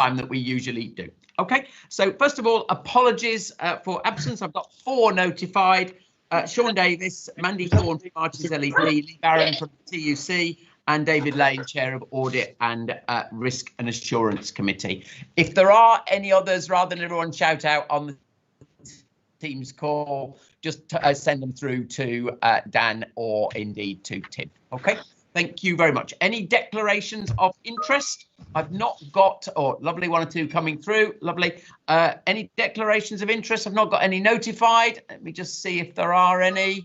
time that we usually do. Okay, so first of all, apologies for absence. I've got 4 notified. Sean Davis, Mandy Thorne from Arches LEP, Lee Barron from TUC, and David Lane, Chair of Audit and Risk and Assurance Committee. If there are any others, rather than everyone shout out on the Teams call, just send them through to Dan or indeed to Tim. Okay, thank you very much. Any declarations of interest? I've not got, oh, lovely, 1 or 2 coming through, lovely. Any declarations of interest? I've not got any notified. Let me just see if there are any.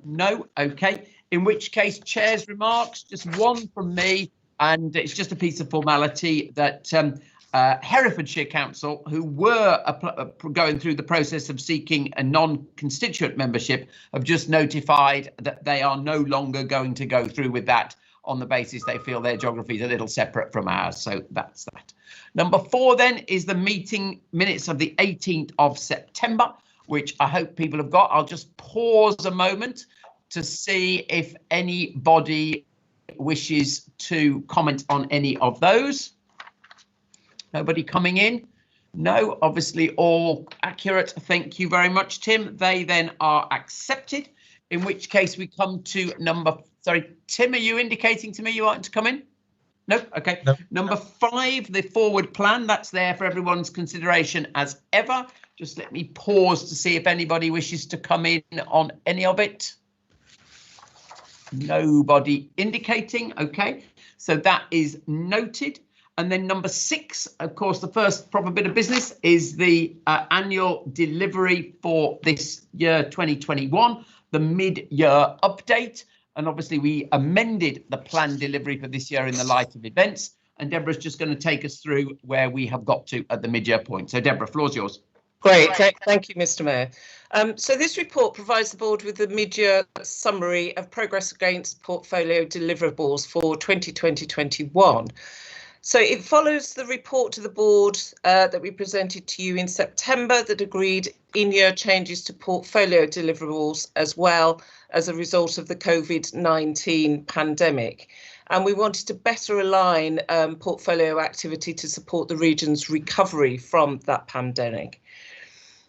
No, okay. In which case, Chair's remarks, just 1 from me, and it's just a piece of formality that Herefordshire Council, who were going through the process of seeking a non-constituent membership, have just notified that they are no longer going to go through with that on the basis they feel their geography is a little separate from ours. So that's that. Number 4 then is the meeting minutes of the 18th of September, which I hope people have got. I'll just pause a moment to see if anybody wishes to comment on any of those. Nobody coming in? No, obviously all accurate. Thank you very much, Tim. They then are accepted, in which case we come to number, sorry, Tim, are you indicating to me you want to come in? No, okay. No. Number 5, the forward plan, that's there for everyone's consideration as ever. Just let me pause to see if anybody wishes to come in on any of it. Nobody indicating, okay. So that is noted. And then number 6, of course, the first proper bit of business is the annual delivery for this year 2021, the mid-year update. And obviously we amended the planned delivery for this year in the light of events. And Deborah's just going to take us through where we have got to at the mid-year point. So Deborah, floor's yours. Great, thank you, Mr. Mayor. So this report provides the board with a mid-year summary of progress against portfolio deliverables for 2020-21. So it follows the report to the board that we presented to you in September that agreed in-year changes to portfolio deliverables as well as a result of the COVID-19 pandemic. And we wanted to better align portfolio activity to support the region's recovery from that pandemic.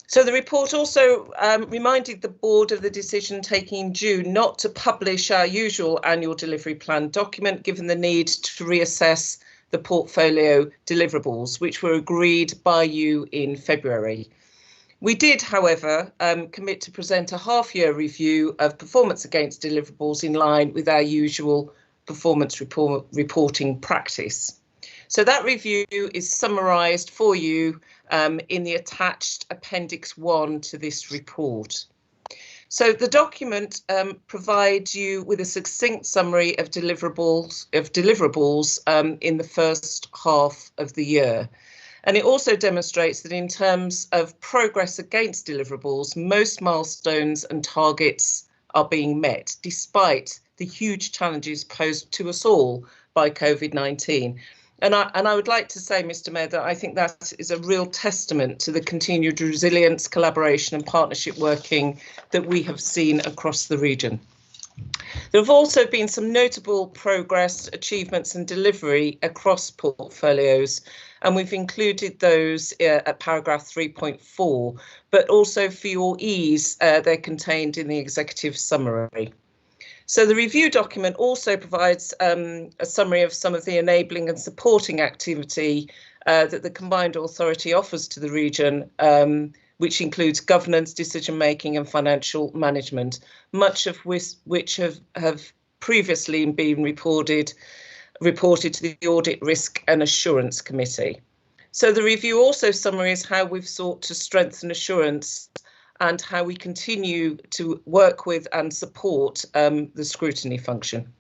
So the report also reminded the board of the decision taken in June not to publish our usual annual delivery plan document, given the need to reassess the portfolio deliverables, which were agreed by you in February. We did, however, commit to present a half-year review of performance against deliverables in line with our usual performance reporting practice. So that review is summarised for you in the attached Appendix 1 to this report. So the document provides you with a succinct summary of deliverables in the first half of the year. And it also demonstrates that in terms of progress against deliverables, most milestones and targets are being met, despite the huge challenges posed to us all by COVID-19. And I would like to say, Mr. Mayor, that I think that is a real testament to the continued resilience, collaboration and partnership working that we have seen across the region. There have also been some notable progress, achievements and delivery across portfolios, and we've included those at paragraph 3.4, but also for your ease, they're contained in the executive summary. So the review document also provides a summary of some of the enabling and supporting activity that the Combined Authority offers to the region, which includes governance, decision making and financial management, much of which have previously been reported to the Audit, Risk and Assurance Committee. So the review also summaries how we've sought to strengthen assurance and how we continue to work with and support the scrutiny function.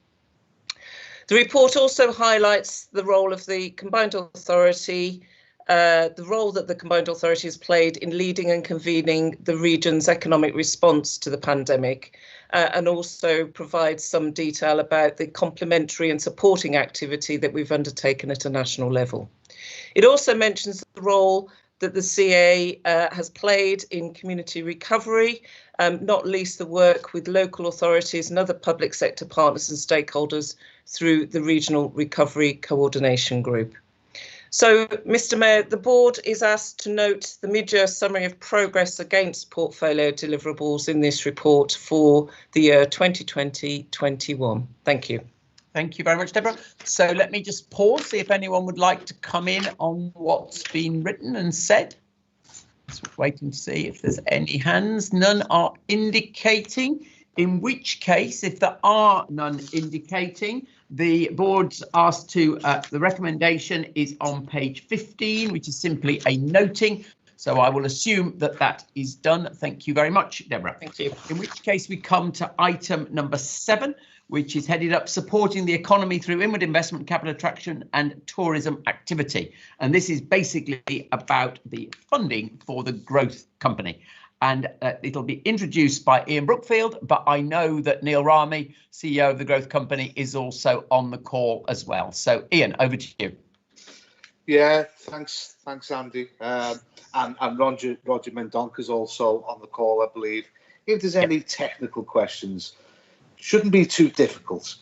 The report also highlights the role of the Combined Authority, the role that the Combined Authority has played in leading and convening the region's economic response to the pandemic, and also provides some detail about the complementary and supporting activity that we've undertaken at a national level. It also mentions the role that the CA has played in community recovery, not least the work with local authorities and other public sector partners and stakeholders through the Regional Recovery Coordination Group. So, Mr Mayor, the board is asked to note the mid-year summary of progress against portfolio deliverables in this report for the year 2020-21. Thank you. Thank you very much, Deborah. So let me just pause, see if anyone would like to come in on what's been written and said. Just waiting to see if there's any hands. None are indicating, in which case, if there are none indicating, the board's asked to, the recommendation is on page 15, which is simply a noting. So I will assume that that is done. Thank you very much, Deborah. Thank you. In which case we come to item number 7, which is headed up supporting the economy through inward investment, capital attraction and tourism activity. And this is basically about the funding for the growth company. And it'll be introduced by Ian Brookfield, but I know that Neil Rami, CEO of the growth company, is also on the call as well. So Ian, over to you. Yeah, thanks Andy. And Roger Mendonca's also on the call, I believe. If there's any technical questions, shouldn't be too difficult.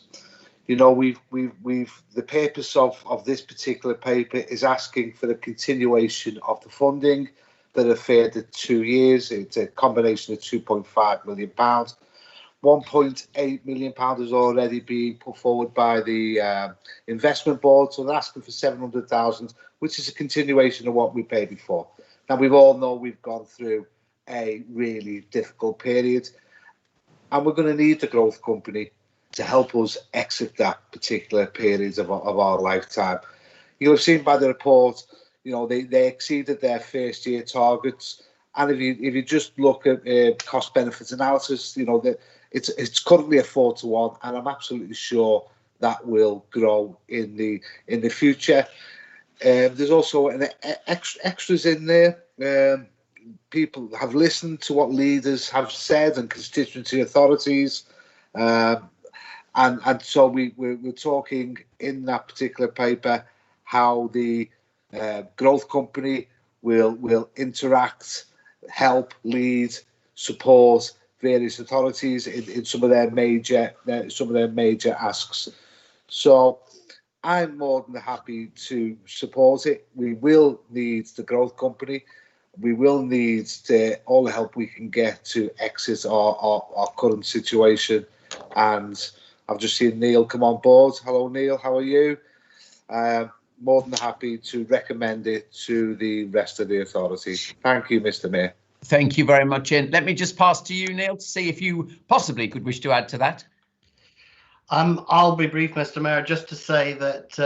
You know, the purpose of this particular paper is asking for the continuation of the funding that referred to 2 years. It's a combination of £2.5 million. £1.8 million has already been put forward by the investment board, so they're asking for 700,000, which is a continuation of what we paid before. Now, we all know we've gone through a really difficult period, and we're going to need the growth company to help us exit that particular period of our lifetime. You'll have seen by the report, you know, they exceeded their first year targets, and if you just look at cost benefits analysis, you know, it's currently a 4-to-1, and I'm absolutely sure that will grow in the future. There's also extras in there. People have listened to what leaders have said and constituency authorities, and so we're talking in that particular paper how the growth company will interact, help, lead, support various authorities in some of their major asks. So I'm more than happy to support it. We will need the growth company. We will need all the help we can get to exit our current situation. And I've just seen Neil come on board. Hello, Neil. How are you? More than happy to recommend it to the rest of the authority. Thank you, Mr. Mayor. Thank you very much, Ian. Let me just pass to you, Neil, to see if you possibly could wish to add to that. I'll be brief, Mr. Mayor, just to say that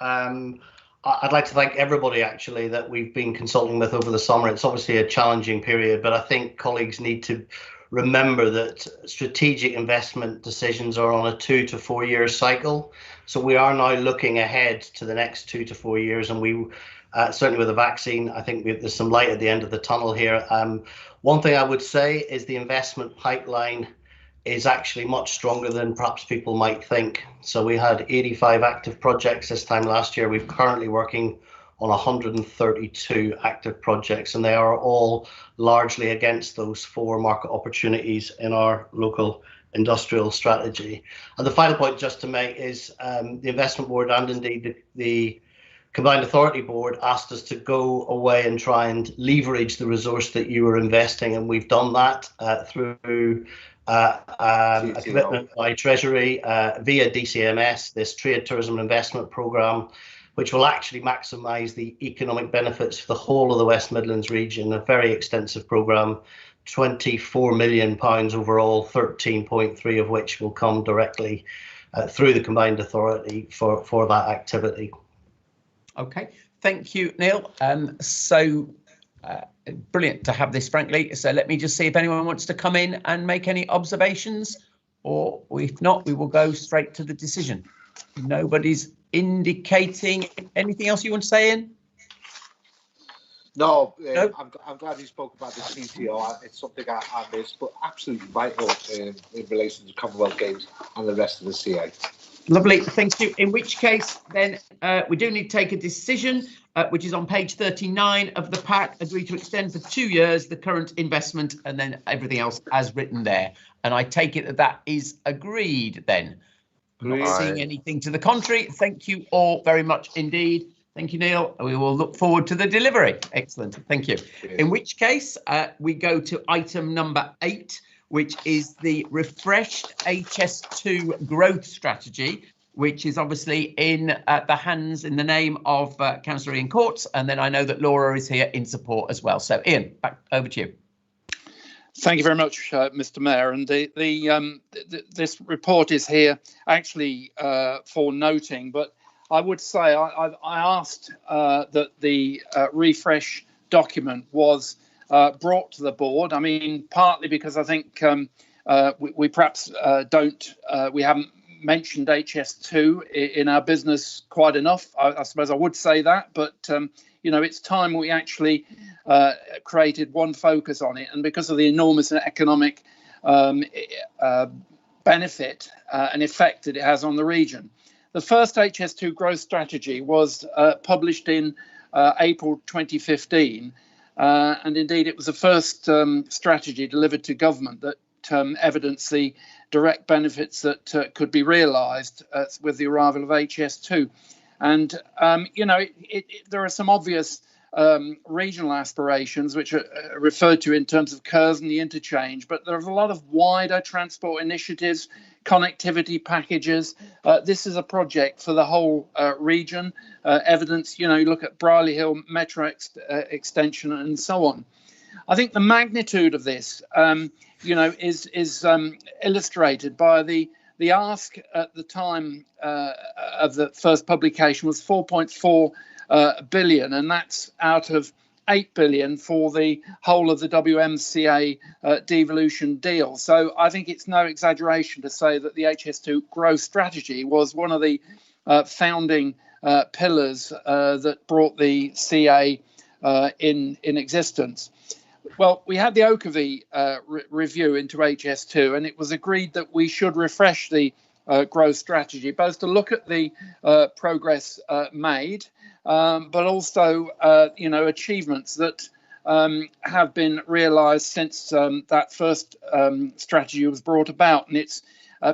I'd like to thank everybody, actually, that we've been consulting with over the summer. It's obviously a challenging period, but I think colleagues need to remember that strategic investment decisions are on a 2 to 4 year cycle. So we are now looking ahead to the next 2 to 4 years, and we certainly with the vaccine, I think there's some light at the end of the tunnel here. One thing I would say is the investment pipeline is actually much stronger than perhaps people might think. So we had 85 active projects this time last year. We're currently working on 132 active projects, and they are all largely against those 4 market opportunities in our local industrial strategy. And the final point just to make is the investment board and indeed the Combined Authority Board asked us to go away and try and leverage the resource that you were investing, and we've done that through a commitment by Treasury via DCMS, this Trade Tourism Investment Programme, which will actually maximise the economic benefits for the whole of the West Midlands region, a very extensive programme, £24 million overall, 13.3 of which will come directly through the Combined Authority for that activity. Okay, thank you, Neil. Brilliant to have this, frankly. So let me just see if anyone wants to come in and make any observations, or if not, we will go straight to the decision. Nobody's indicating anything else you want to say, Ian? No, No? I'm glad you spoke about the CTO. It's something I missed, but absolutely vital in relation to Commonwealth Games and the rest of the CA. Lovely, thank you. In which case, then, we do need to take a decision, which is on page 39 of the pack. Agree to extend for 2 years the current investment, and then everything else as written there. And I take it that that is agreed then. Not seeing anything to the contrary. Thank you all very much indeed. Thank you, Neil. We will look forward to the delivery. Excellent. Thank you. In which case, we go to item number 8, which is the refreshed HS2 growth strategy, which is obviously in the name of Councillor Ian Courts. And then I know that Laura is here in support as well. So Ian, back over to you. Thank you very much, Mr. Mayor. And this report is here actually for noting, but I would say I asked that the refresh document was brought to the board. I mean, partly because I think we perhaps we haven't mentioned HS2 in our business quite enough. I suppose I would say that, but you know, it's time we actually created one focus on it, and because of the enormous economic benefit and effect that it has on the region. The first HS2 growth strategy was published in April 2015, and indeed it was the first strategy delivered to government that evidenced the direct benefits that could be realised with the arrival of HS2. And, you know, there are some obvious regional aspirations which are referred to in terms of curves and the interchange, but there's a lot of wider transport initiatives, connectivity packages. This is a project for the whole region. Evidence, you know, you look at Brierley Hill Metro extension and so on. I think the magnitude of this, you know, is illustrated by the ask at the time of the first publication was 4.4 billion, and that's out of 8 billion for the whole of the WMCA devolution deal. So I think it's no exaggeration to say that the HS2 growth strategy was one of the founding pillars that brought the CA in existence. Well, we had the Oakervie review into HS2, and it was agreed that we should refresh the growth strategy, both to look at the progress made, but also, you know, achievements that have been realised since that first strategy was brought about. And it's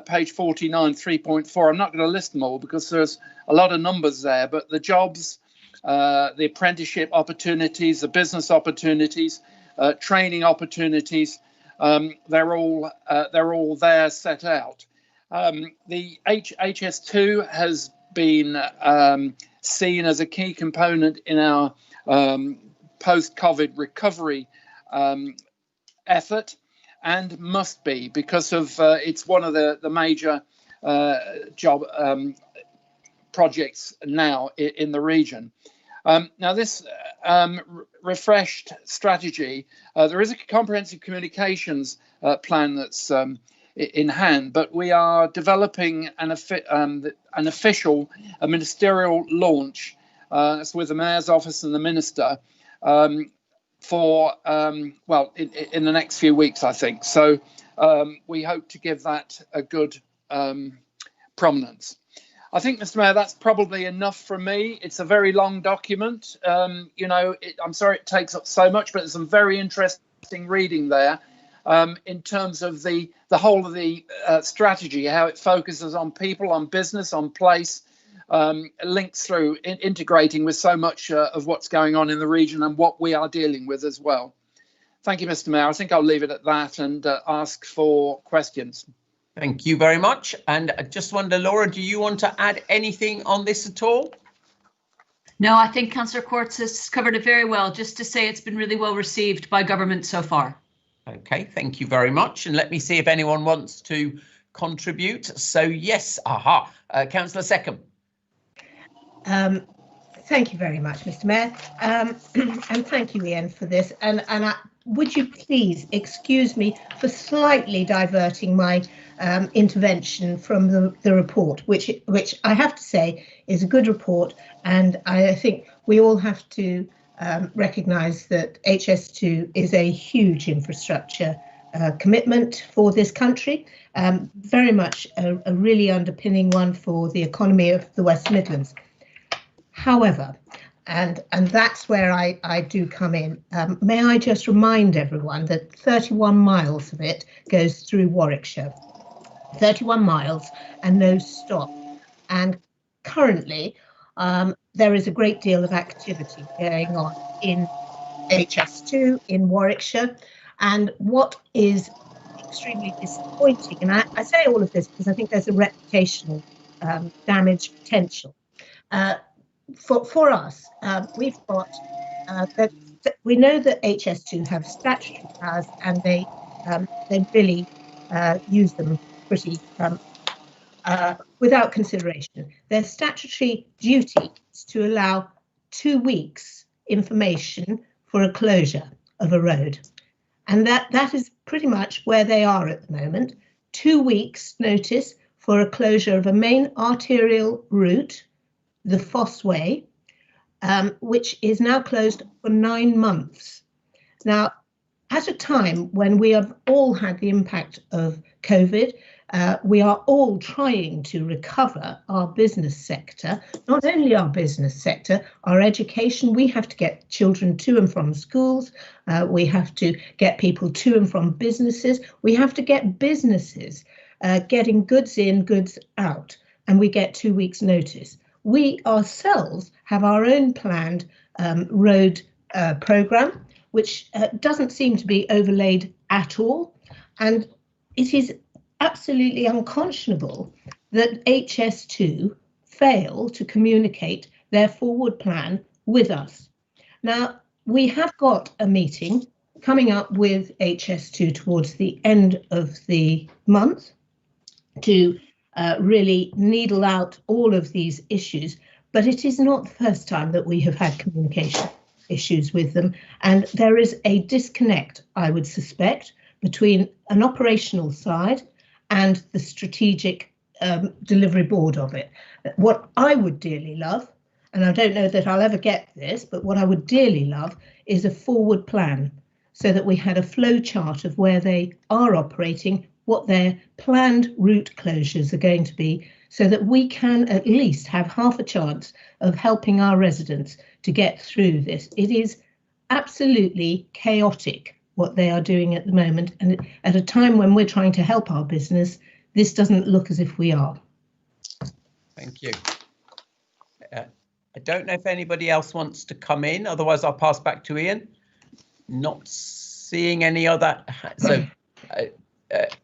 page 49, 3.4. I'm not going to list them all because there's a lot of numbers there, but the jobs, the apprenticeship opportunities, the business opportunities, training opportunities, they're all there set out. The HS2 has been seen as a key component in our post-COVID recovery effort, and must be because of it's one of the major job projects now in the region. Now this refreshed strategy, there is a comprehensive communications plan that's in hand, but we are developing an official ministerial launch with the Mayor's Office and the Minister for, well, in the next few weeks, I think. So we hope to give that a good prominence. I think, Mr. Mayor, that's probably enough from me. It's a very long document. You know, I'm sorry it takes up so much, but there's some very interesting reading there in terms of the whole of the strategy, how it focuses on people, on business, on place, links through integrating with so much of what's going on in the region and what we are dealing with as well. Thank you, Mr. Mayor. I think I'll leave it at that and ask for questions. Thank you very much. And I just wonder, Laura, do you want to add anything on this at all? No, I think Councillor Courts has covered it very well. Just to say it's been really well received by government so far. OK, thank you very much. And let me see if anyone wants to contribute. So, yes, Councillor Seckham. Thank you very much, Mr. Mayor. And thank you, Ian, for this. And would you please excuse me for slightly diverting my intervention from the report, which I have to say is a good report. And I think we all have to recognise that HS2 is a huge infrastructure commitment for this country, very much a really underpinning one for the economy of the West Midlands. However, and that's where I do come in. May I just remind everyone that 31 miles of it goes through Warwickshire. 31 miles and no stop. And currently there is a great deal of activity going on in HS2 in Warwickshire, and what is extremely disappointing, and I say all of this because I think there's a reputational damage potential. For us, we've got that we know that HS2 have statutory powers, and they really use them pretty without consideration. Their statutory duty is to allow 2 weeks information for a closure of a road, and that is pretty much where they are at the moment. 2 weeks notice for a closure of a main arterial route, the Foss Way, which is now closed for 9 months. Now, at a time when we have all had the impact of COVID, we are all trying to recover our business sector, not only our business sector, our education. We have to get children to and from schools. We have to get people to and from businesses. We have to get businesses getting goods in, goods out, and we get 2 weeks notice. We ourselves have our own planned road programme, which doesn't seem to be overlaid at all. And it is absolutely unconscionable that HS2 fail to communicate their forward plan with us. Now, we have got a meeting coming up with HS2 towards the end of the month to really needle out all of these issues, but it is not the first time that we have had communication issues with them, and there is a disconnect, I would suspect, between an operational side and the strategic delivery board of it. What I would dearly love, and I don't know that I'll ever get this, but what I would dearly love is a forward plan, so that we had a flow chart of where they are operating, what their planned route closures are going to be, so that we can at least have half a chance of helping our residents to get through this. It is absolutely chaotic what they are doing at the moment, and at a time when we're trying to help our business, this doesn't look as if we are. Thank you. I don't know if anybody else wants to come in, otherwise I'll pass back to Ian. Not seeing any other, so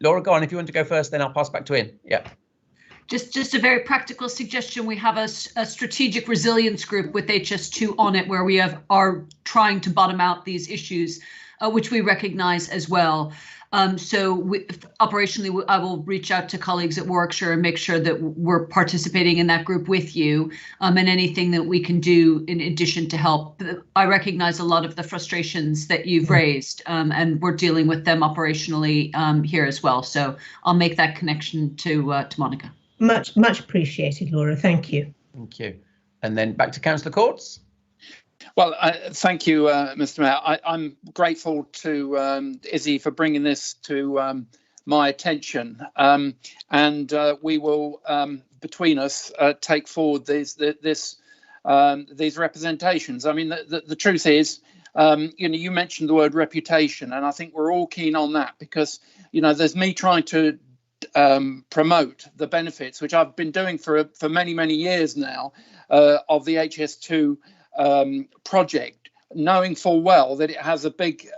Laura, go on. If you want to go first, then I'll pass back to Ian. Yeah. Just a very practical suggestion. We have a strategic resilience group with HS2 on it, where we are trying to bottom out these issues, which we recognize as well. Operationally, I will reach out to colleagues at Warwickshire and make sure that we're participating in that group with you, and anything that we can do in addition to help. I recognize a lot of the frustrations that you've raised, and we're dealing with them operationally here as well. So I'll make that connection to Monica. Much appreciated, Laura. Thank you. Thank you. And then back to Councillor Courts. Well, thank you, Mr. Mayor. I'm grateful to Izzy for bringing this to my attention, and we will, between us, take forward these representations. I mean, the truth is, you mentioned the word reputation, and I think we're all keen on that, because there's me trying to promote the benefits, which I've been doing for many years now, of the HS2 project, knowing full well that it has a big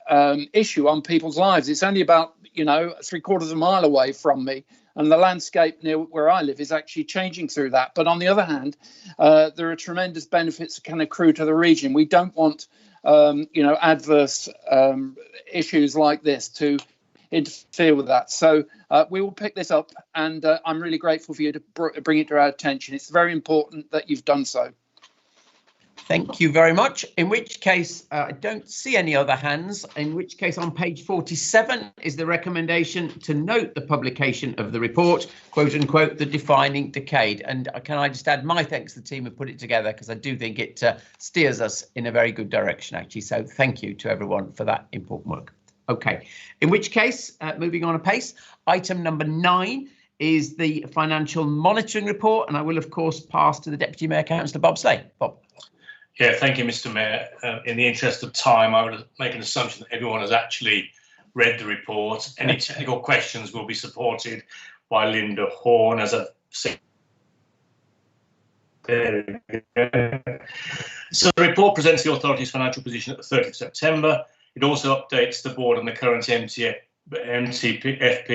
issue on people's lives. It's only about 3/4 of a mile away from me, and the landscape near where I live is actually changing through that. But on the other hand, there are tremendous benefits that can accrue to the region. We don't want adverse issues like this to interfere with that. So we will pick this up, and I'm really grateful for you to bring it to our attention. It's very important that you've done so. Thank you very much. In which case, I don't see any other hands, in which case on page 47 is the recommendation to note the publication of the report, quote unquote, the defining decade. And can I just add my thanks to the team who put it together, because I do think it steers us in a very good direction, actually. So thank you to everyone for that important work. OK, in which case, moving on apace, item number 9 is the financial monitoring report. And I will, of course, pass to the Deputy Mayor, Councillor Bob Slay. Bob. Yeah, thank you, Mr. Mayor. In the interest of time, I would make an assumption that everyone has actually read the report. Any technical questions will be supported by Linda Horn, as I've said. There we go. So the report presents the authority's financial position at the 30th of September. It also updates the board on the current MTFP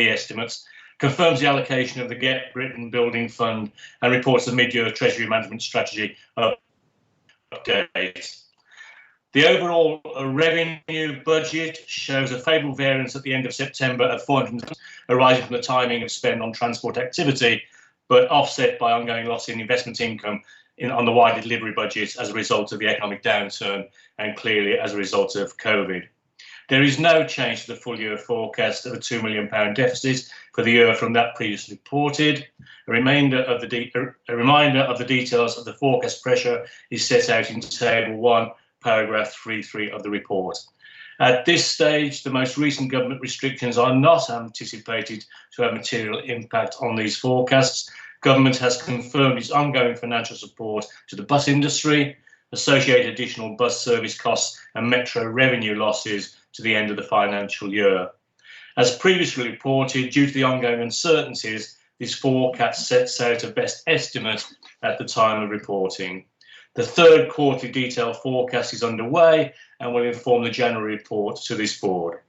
estimates, confirms the allocation of the Get Britain Building Fund, and reports the mid-year Treasury Management Strategy update. The overall revenue budget shows a favourable variance at the end of September of 400, arising from the timing of spend on transport activity, but offset by ongoing loss in investment income on the wider delivery budget as a result of the economic downturn and clearly as a result of COVID. There is no change to the full year forecast of a £2 million deficit for the year from that previously reported. A reminder of the details of the forecast pressure is set out in Table 1, paragraph 3.3 of the report. At this stage, the most recent government restrictions are not anticipated to have material impact on these forecasts. Government has confirmed its ongoing financial support to the bus industry, associated additional bus service costs and metro revenue losses to the end of the financial year. As previously reported, due to the ongoing uncertainties, this forecast sets out a best estimate at the time of reporting. The third quarterly detailed forecast is underway and will inform the January report to this board.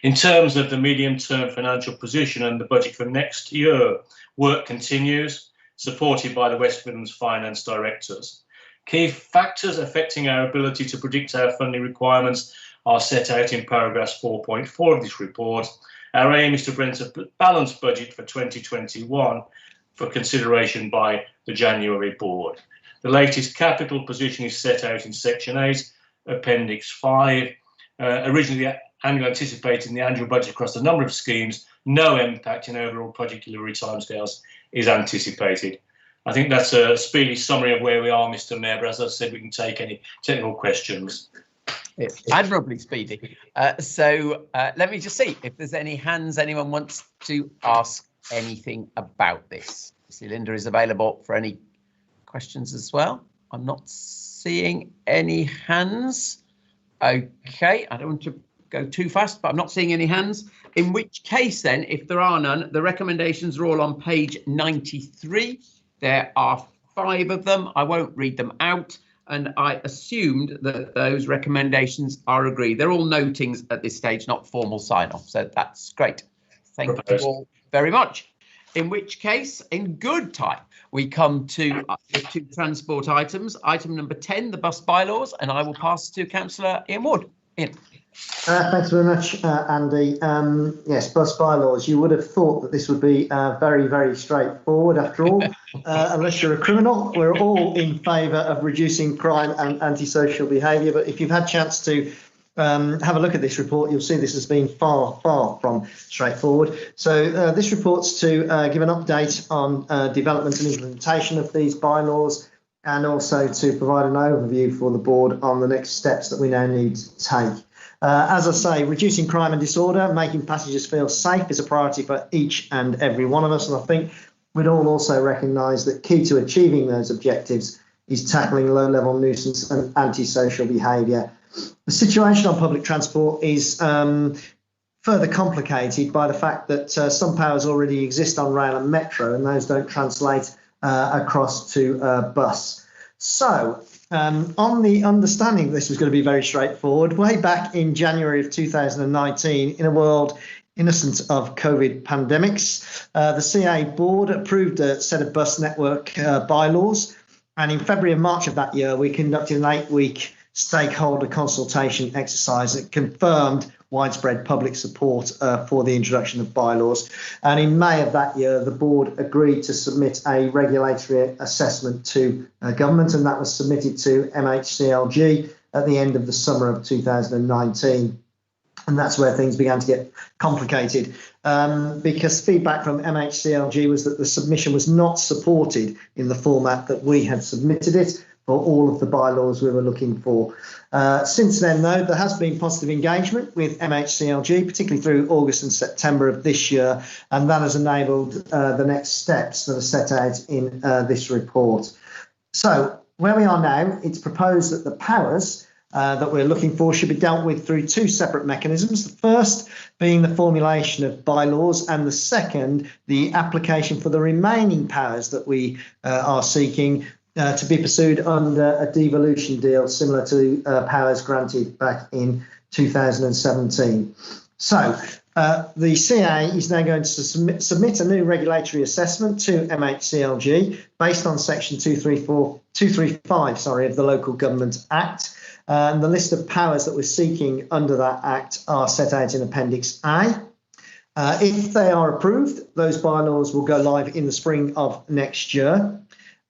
In terms of the medium-term financial position and the budget for next year, work continues, supported by the West Midlands Finance Directors. Key factors affecting our ability to predict our funding requirements are set out in paragraphs 4.4 of this report. Our aim is to present a balanced budget for 2021 for consideration by the January board. The latest capital position is set out in Section 8, Appendix 5. Originally anticipating the annual budget across a number of schemes, no impact in overall project delivery timescales is anticipated. I think that's a speedy summary of where we are, Mr. Mayor, but as I said, we can take any technical questions. It's admirably speedy. Let me just see if there's any hands anyone wants to ask anything about this. See, Linda is available for any questions as well. I'm not seeing any hands. Okay, I don't want to go too fast, but I'm not seeing any hands. In which case then, if there are none, the recommendations are all on page 93. There are 5 of them. I won't read them out. And I assumed that those recommendations are agreed. They're all notings at this stage, not formal sign-off. So that's great. Thank you all very much. In which case, in good time, we come to the 2 transport items. Item number 10, the bus bylaws, and I will pass to Councillor Ian Ward. Ian. Thanks very much, Andy. Yes, bus bylaws. You would have thought that this would be very, very straightforward after all, unless you're a criminal. We're all in favour of reducing crime and antisocial behaviour, but if you've had a chance to have a look at this report, you'll see this has been far, far from straightforward. So this report's to give an update on development and implementation of these bylaws, and also to provide an overview for the board on the next steps that we now need to take. As I say, reducing crime and disorder, making passengers feel safe is a priority for each and every one of us. And I think we'd all also recognise that key to achieving those objectives is tackling low-level nuisance and antisocial behaviour. The situation on public transport is further complicated by the fact that some powers already exist on rail and metro, and those don't translate across to bus. So, on the understanding that this was going to be very straightforward, way back in January of 2019, in a world innocent of COVID pandemics, the CA board approved a set of bus network bylaws, and in February and March of that year, we conducted an 8-week stakeholder consultation exercise that confirmed widespread public support for the introduction of bylaws. And in May of that year, the board agreed to submit a regulatory assessment to government, and that was submitted to MHCLG at the end of the summer of 2019. And that's where things began to get complicated, because feedback from MHCLG was that the submission was not supported in the format that we had submitted it for all of the bylaws we were looking for. Since then, though, there has been positive engagement with MHCLG, particularly through August and September of this year, and that has enabled the next steps that are set out in this report. So where we are now, it's proposed that the powers that we're looking for should be dealt with through 2 separate mechanisms. The first being the formulation of bylaws, and the second, the application for the remaining powers that we are seeking to be pursued under a devolution deal similar to powers granted back in 2017. So the CA is now going to submit a new regulatory assessment to MHCLG based on section 235 of the Local Government Act. And the list of powers that we're seeking under that Act are set out in Appendix A. If they are approved, those bylaws will go live in the spring of next year.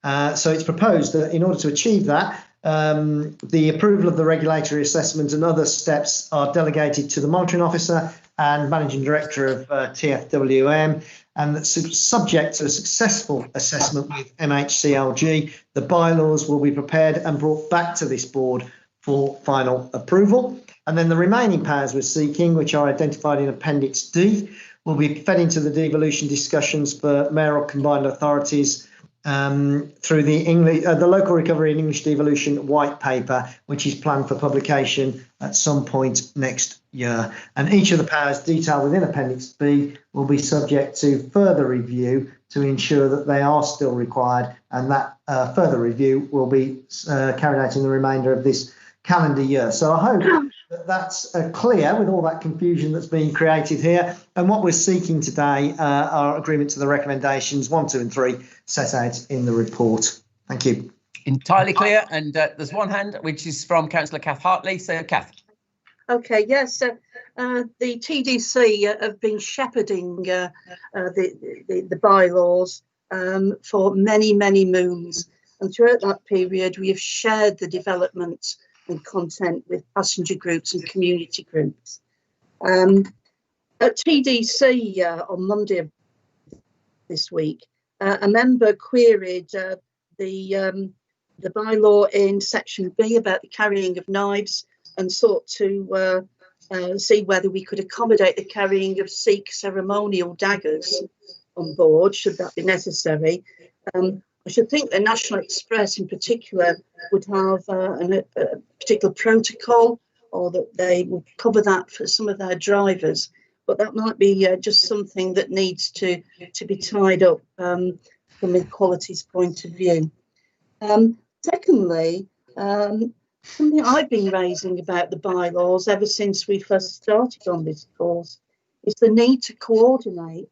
So it's proposed that in order to achieve that, the approval of the regulatory assessment and other steps are delegated to the monitoring officer and managing director of TFWM, and that's subject to a successful assessment with MHCLG. The bylaws will be prepared and brought back to this board for final approval. And then the remaining powers we're seeking, which are identified in Appendix D, will be fed into the devolution discussions for mayoral combined authorities through the Local Recovery and English Devolution White Paper, which is planned for publication at some point next year. And each of the powers detailed within Appendix B will be subject to further review to ensure that they are still required, and that further review will be carried out in the remainder of this calendar year. So I hope that that's clear with all that confusion that's being created here. And what we're seeking today are agreement to the recommendations 1, 2 and 3 set out in the report. Thank you. Entirely clear. And there's one hand, which is from Councillor Kath Hartley. So, Kath. Okay, yes, the TDC have been shepherding the bylaws for many, many moons. And throughout that period, we have shared the development and content with passenger groups and community groups. At TDC on Monday of this week, a member queried the bylaw in section B about the carrying of knives and sought to see whether we could accommodate the carrying of Sikh ceremonial daggers on board, should that be necessary. I should think the National Express in particular would have a particular protocol, or that they will cover that for some of their drivers. But that might be just something that needs to be tied up from equality's point of view. Secondly, something I've been raising about the bylaws ever since we first started on this course is the need to coordinate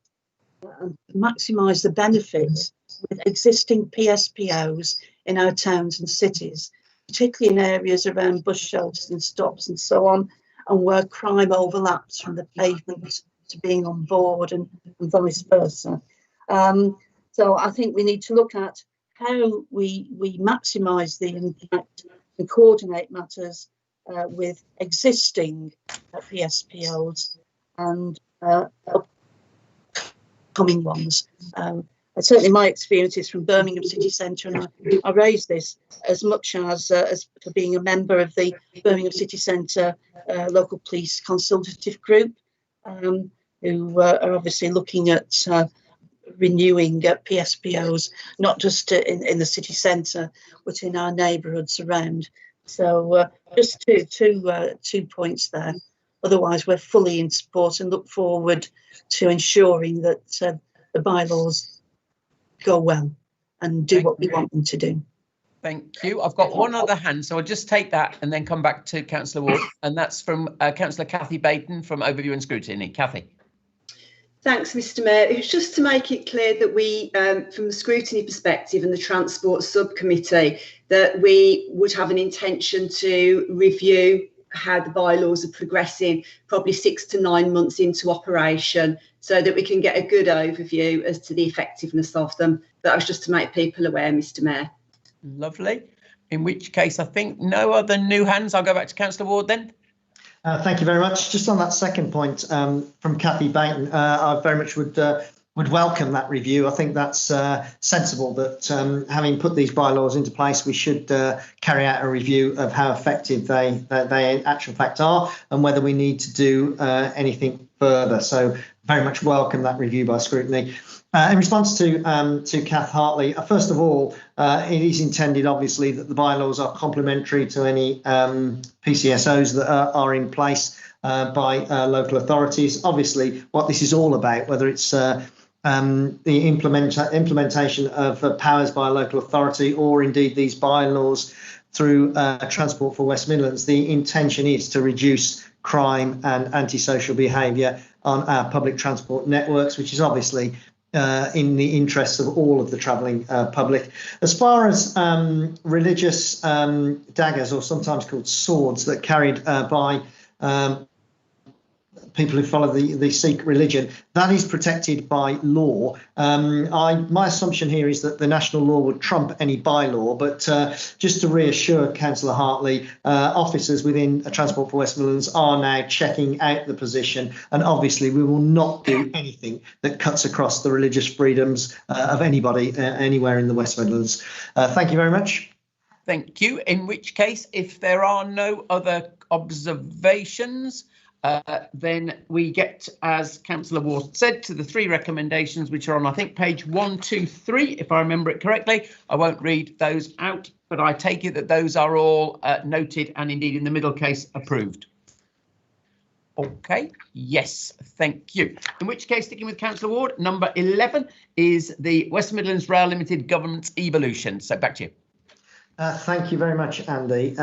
and maximise the benefits with existing PSPOs in our towns and cities, particularly in areas around bus shelters and stops and so on, and where crime overlaps from the pavement to being on board and vice versa. So I think we need to look at how we maximise the impact and coordinate matters with existing PSPOs and upcoming ones. Certainly my experiences from Birmingham City Centre, and I raise this as much as for being a member of the Birmingham City Centre local police consultative group, who are obviously looking at renewing PSPOs, not just in the city centre, but in our neighbourhoods around. So just two points there. Otherwise, we're fully in support and look forward to ensuring that the bylaws go well and do what we want them to do. Thank you. I've got one other hand, so I'll just take that and then come back to Councillor Ward, and that's from Councillor Cathy Baton from Overview and Scrutiny. Cathy. Thanks, Mr. Mayor. It was just to make it clear that we, from the scrutiny perspective and the Transport Subcommittee, that we would have an intention to review how the bylaws are progressing, probably 6 to 9 months into operation, so that we can get a good overview as to the effectiveness of them. That was just to make people aware, Mr. Mayor. Lovely. In which case, I think no other new hands. I'll go back to Councillor Ward then. Thank you very much. Just on that second point from Cathy Baton, I very much would welcome that review. I think that's sensible that having put these bylaws into place, we should carry out a review of how effective they in actual fact are and whether we need to do anything further. So very much welcome that review by scrutiny. In response to Kath Hartley, first of all, it is intended, obviously, that the bylaws are complementary to any PCSOs that are in place by local authorities. Obviously, what this is all about, whether it's the implementation of powers by a local authority, or indeed these bylaws through Transport for West Midlands, the intention is to reduce crime and antisocial behaviour on our public transport networks, which is obviously in the interests of all of the travelling public. As far as religious daggers, or sometimes called swords, that carried by people who follow the Sikh religion, that is protected by law. My assumption here is that the national law would trump any bylaw, but just to reassure Councillor Hartley, officers within Transport for West Midlands are now checking out the position, and obviously we will not do anything that cuts across the religious freedoms of anybody anywhere in the West Midlands. Thank you very much. Thank you. In which case, if there are no other observations, then we get, as Councillor Ward said, to the 3 recommendations, which are on, I think, page 1, 2, 3, if I remember it correctly. I won't read those out, but I take it that those are all noted and indeed in the middle case approved. OK, yes, thank you. In which case, sticking with Councillor Ward, number 11 is the West Midlands Rail Limited governance evolution. So back to you. Thank you very much, Andy.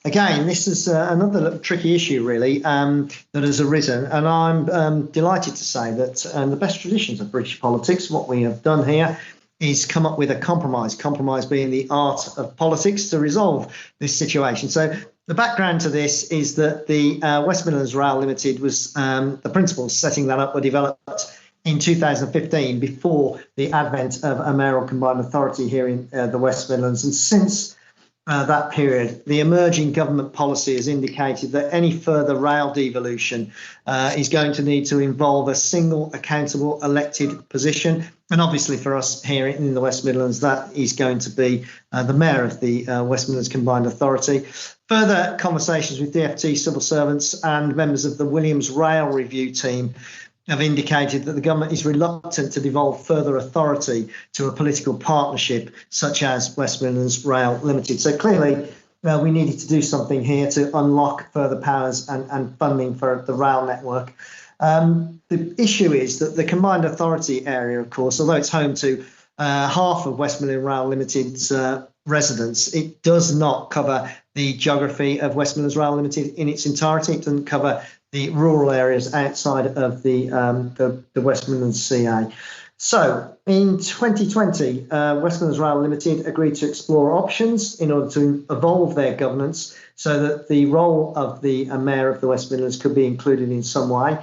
Again, this is another tricky issue, really, that has arisen, and I'm delighted to say that the best traditions of British politics, what we have done here is come up with a compromise being the art of politics, to resolve this situation. So the background to this is that the West Midlands Rail Limited was, the principles setting that up were developed in 2015, before the advent of a mayoral combined authority here in the West Midlands. And since that period, the emerging government policy has indicated that any further rail devolution is going to need to involve a single accountable elected position. And obviously for us here in the West Midlands, that is going to be the mayor of the West Midlands Combined Authority. Further conversations with DfT civil servants and members of the Williams Rail Review team have indicated that the government is reluctant to devolve further authority to a political partnership such as West Midlands Rail Limited. So clearly we needed to do something here to unlock further powers and funding for the rail network. The issue is that the combined authority area, of course, although it's home to half of West Midlands Rail Limited's residents, it does not cover the geography of West Midlands Rail Limited in its entirety. It doesn't cover the rural areas outside of the West Midlands CA. So in 2020, West Midlands Rail Limited agreed to explore options in order to evolve their governance so that the role of the mayor of the West Midlands could be included in some way.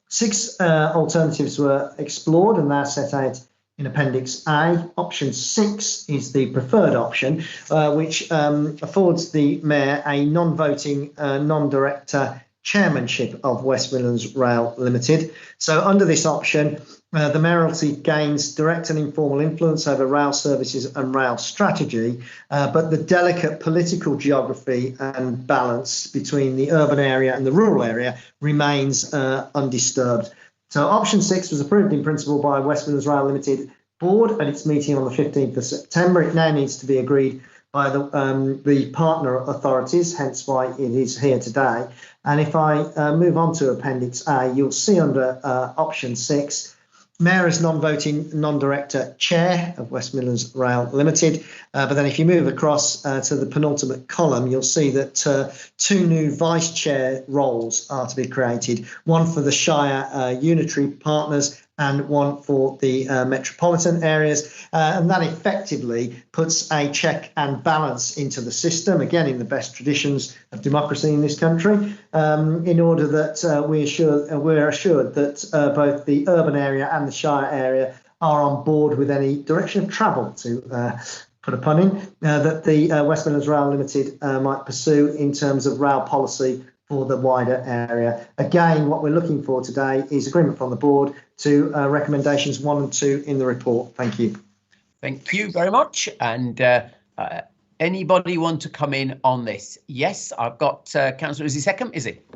6 alternatives were explored and they're set out in Appendix A. Option 6 is the preferred option, which affords the mayor a non-voting, non-director chairmanship of West Midlands Rail Limited. So under this option, the mayoralty gains direct and informal influence over rail services and rail strategy, but the delicate political geography and balance between the urban area and the rural area remains undisturbed. So option 6 was approved in principle by West Midlands Rail Limited board at its meeting on the 15th of September. It now needs to be agreed by the partner authorities, hence why it is here today. And if I move on to Appendix A, you'll see under option 6, Mayor as non-voting, non-director chair of West Midlands Rail Limited. But then if you move across to the penultimate column, you'll see that 2 new vice chair roles are to be created, one for the Shire unitary partners and one for the metropolitan areas. And that effectively puts a check and balance into the system, again, in the best traditions of democracy in this country, in order that we're assured that both the urban area and the Shire area are on board with any direction of travel, to put a pun in, that the West Midlands Rail Limited might pursue in terms of rail policy for the wider area. Again, what we're looking for today is agreement from the board to recommendations 1 and 2 in the report. Thank you. Thank you very much. And anybody want to come in on this? Yes, I've got Councillor Izzy Seckham. Is it?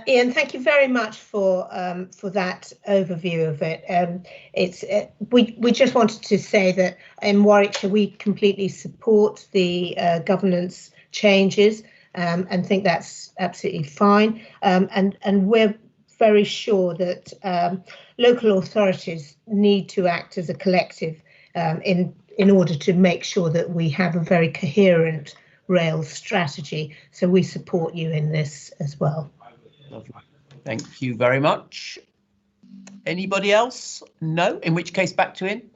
Ian, thank you very much for that overview of it. We just wanted to say that in Warwickshire we completely support the governance changes and think that's absolutely fine. And we're very sure that local authorities need to act as a collective in order to make sure that we have a very coherent rail strategy. So we support you in this as well. Lovely. Thank you very much. Anybody else? No, in which case back to Ian.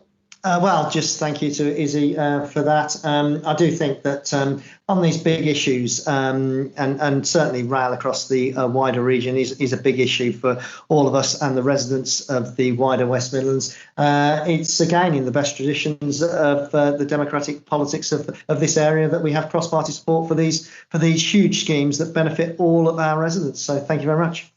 Well, just thank you to Izzy for that. I do think that on these big issues, and certainly rail across the wider region is a big issue for all of us and the residents of the wider West Midlands. It's again in the best traditions of the democratic politics of this area that we have cross-party support for these huge schemes that benefit all of our residents. So thank you very much.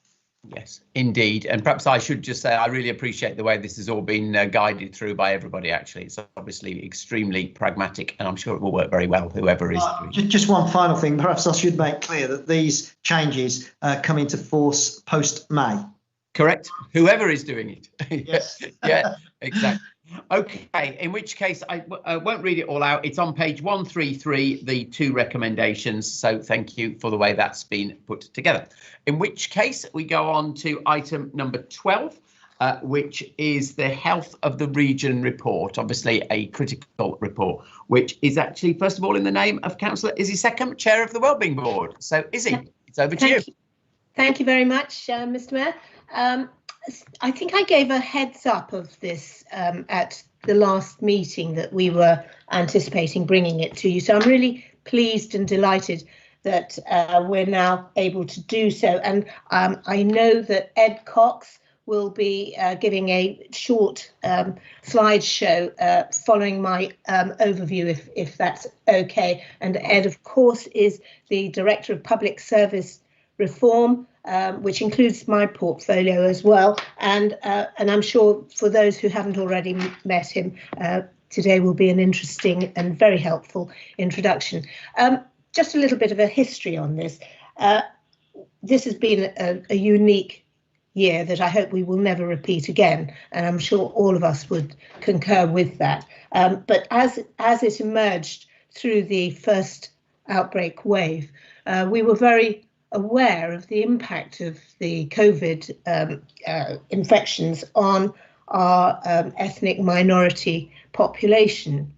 Yes, indeed. And perhaps I should just say I really appreciate the way this has all been guided through by everybody, actually. It's obviously extremely pragmatic, and I'm sure it will work very well, whoever is. Just one final thing. Perhaps I should make clear that these changes come into force post-May. Correct. Whoever is doing it. Yes. Yeah, exactly. OK, in which case I won't read it all out. It's on page 133, the 2 recommendations. So thank you for the way that's been put together. In which case we go on to item number 12, which is the Health of the Region report, obviously a critical report, which is actually, first of all, in the name of Councillor Izzy Seckham, Chair of the Wellbeing Board. So Izzy, it's over to you. Thank you very much, Mr. Mayor. I think I gave a heads up of this at the last meeting that we were anticipating bringing it to you. So I'm really pleased and delighted that we're now able to do so. And I know that Ed Cox will be giving a short slideshow following my overview, if that's OK. And Ed, of course, is the Director of Public Service Reform, which includes my portfolio as well. And I'm sure for those who haven't already met him, today will be an interesting and very helpful introduction. Just a little bit of a history on this. This has been a unique year that I hope we will never repeat again. And I'm sure all of us would concur with that. But as it emerged through the first outbreak wave, we were very aware of the impact of the COVID infections on our ethnic minority population.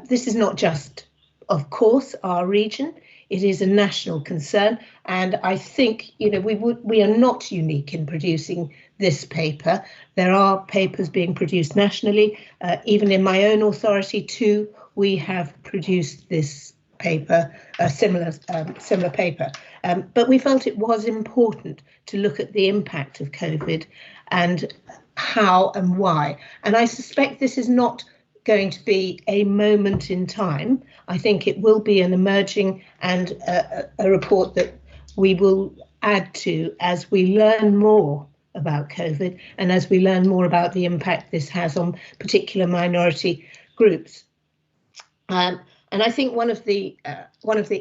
This is not just, of course, our region. It is a national concern, and I think we are not unique in producing this paper. There are papers being produced nationally. Even in my own authority too, we have produced this paper, a similar paper. But we felt it was important to look at the impact of COVID and how and why. And I suspect this is not going to be a moment in time. I think it will be an emerging and a report that we will add to as we learn more about COVID and as we learn more about the impact this has on particular minority groups. And I think one of the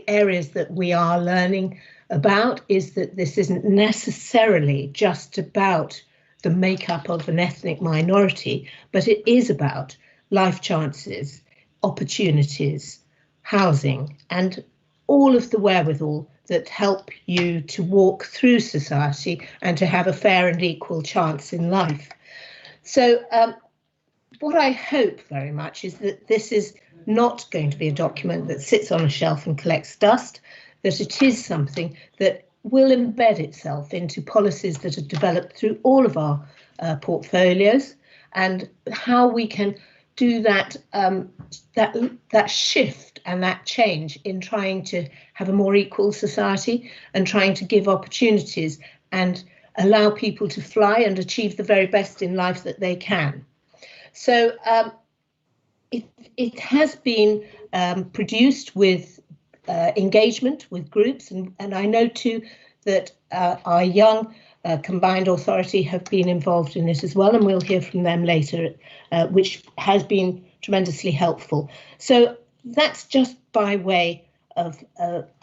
areas that we are learning about is that this isn't necessarily just about the makeup of an ethnic minority, but it is about life chances, opportunities, housing, and all of the wherewithal that help you to walk through society and to have a fair and equal chance in life. So what I hope very much is that this is not going to be a document that sits on a shelf and collects dust, that it is something that will embed itself into policies that are developed through all of our portfolios, and how we can do that that shift and that change in trying to have a more equal society and trying to give opportunities and allow people to fly and achieve the very best in life that they can. So it has been produced with engagement with groups, and I know too that our young combined authority have been involved in this as well, and we'll hear from them later, which has been tremendously helpful. So that's just by way of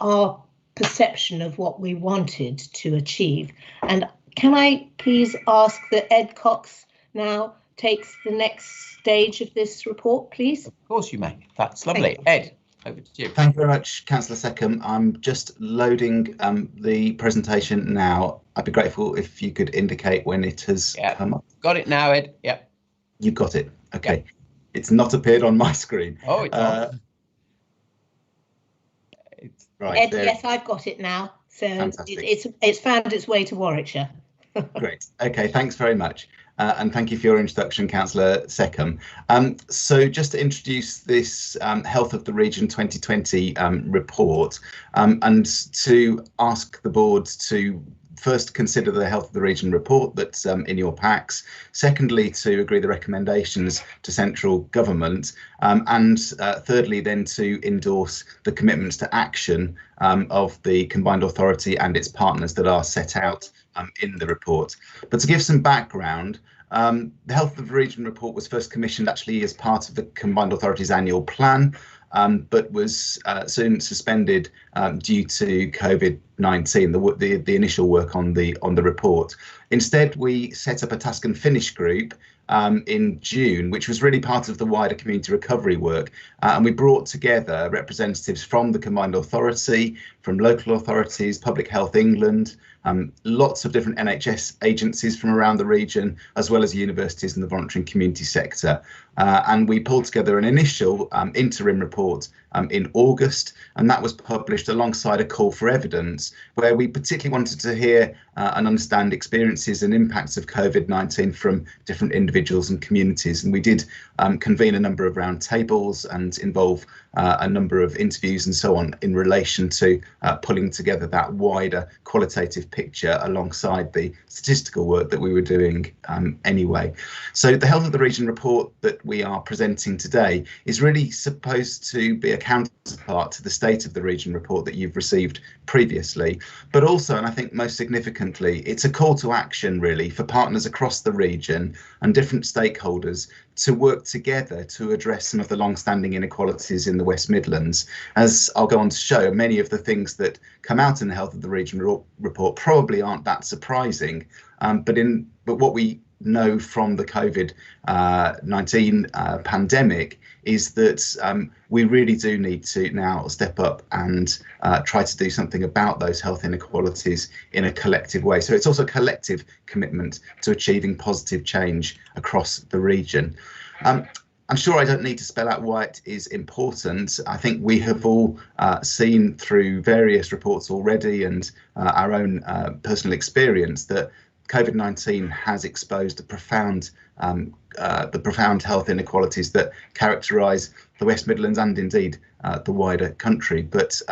our perception of what we wanted to achieve. And can I please ask that Ed Cox now takes the next stage of this report, please? Of course you may. That's lovely. Ed. over to you. Thank you very much, Councillor Seckham. I'm just loading the presentation now. I'd be grateful if you could indicate when it has come up. Got it now, Ed. Yep. You got it. Okay. Yep. It's not appeared on my screen. Oh, it's not. Right. Ed, yes, I've got it now. So it's found its way to Warwickshire. Great. Okay. Thanks very much. And thank you for your introduction, Councillor Seckham. So just to introduce this Health of the Region 2020 report, and to ask the board to first consider the Health of the Region report that's in your packs, secondly to agree the recommendations to central government, and thirdly then to endorse the commitments to action of the Combined Authority and its partners that are set out in the report. But to give some background, the Health of the Region report was first commissioned actually as part of the Combined Authority's annual plan, but was soon suspended due to COVID-19, the initial work on the report. Instead, we set up a task and finish group in June, which was really part of the wider community recovery work, and we brought together representatives from the Combined Authority, from local authorities, Public Health England, lots of different NHS agencies from around the region, as well as universities and the voluntary and community sector. And we pulled together an initial interim report in August, and that was published alongside a call for evidence, where we particularly wanted to hear and understand experiences and impacts of COVID-19 from different individuals and communities. And we did convene a number of roundtables and involve a number of interviews and so on in relation to pulling together that wider qualitative picture alongside the statistical work that we were doing anyway. So the Health of the Region report that we are presenting today is really supposed to be a counterpart to the State of the Region report that you've received previously, but also, and I think most significantly, it's a call to action really for partners across the region and different stakeholders to work together to address some of the long-standing inequalities in the West Midlands. As I'll go on to show, many of the things that come out in the Health of the Region report probably aren't that surprising, but what we know from the COVID-19 pandemic is that we really do need to now step up and try to do something about those health inequalities in a collective way. So it's also a collective commitment to achieving positive change across the region. I'm sure I don't need to spell out why it is important. I think we have all seen through various reports already and our own personal experience that COVID-19 has exposed the profound health inequalities that characterise the West Midlands and indeed the wider country. But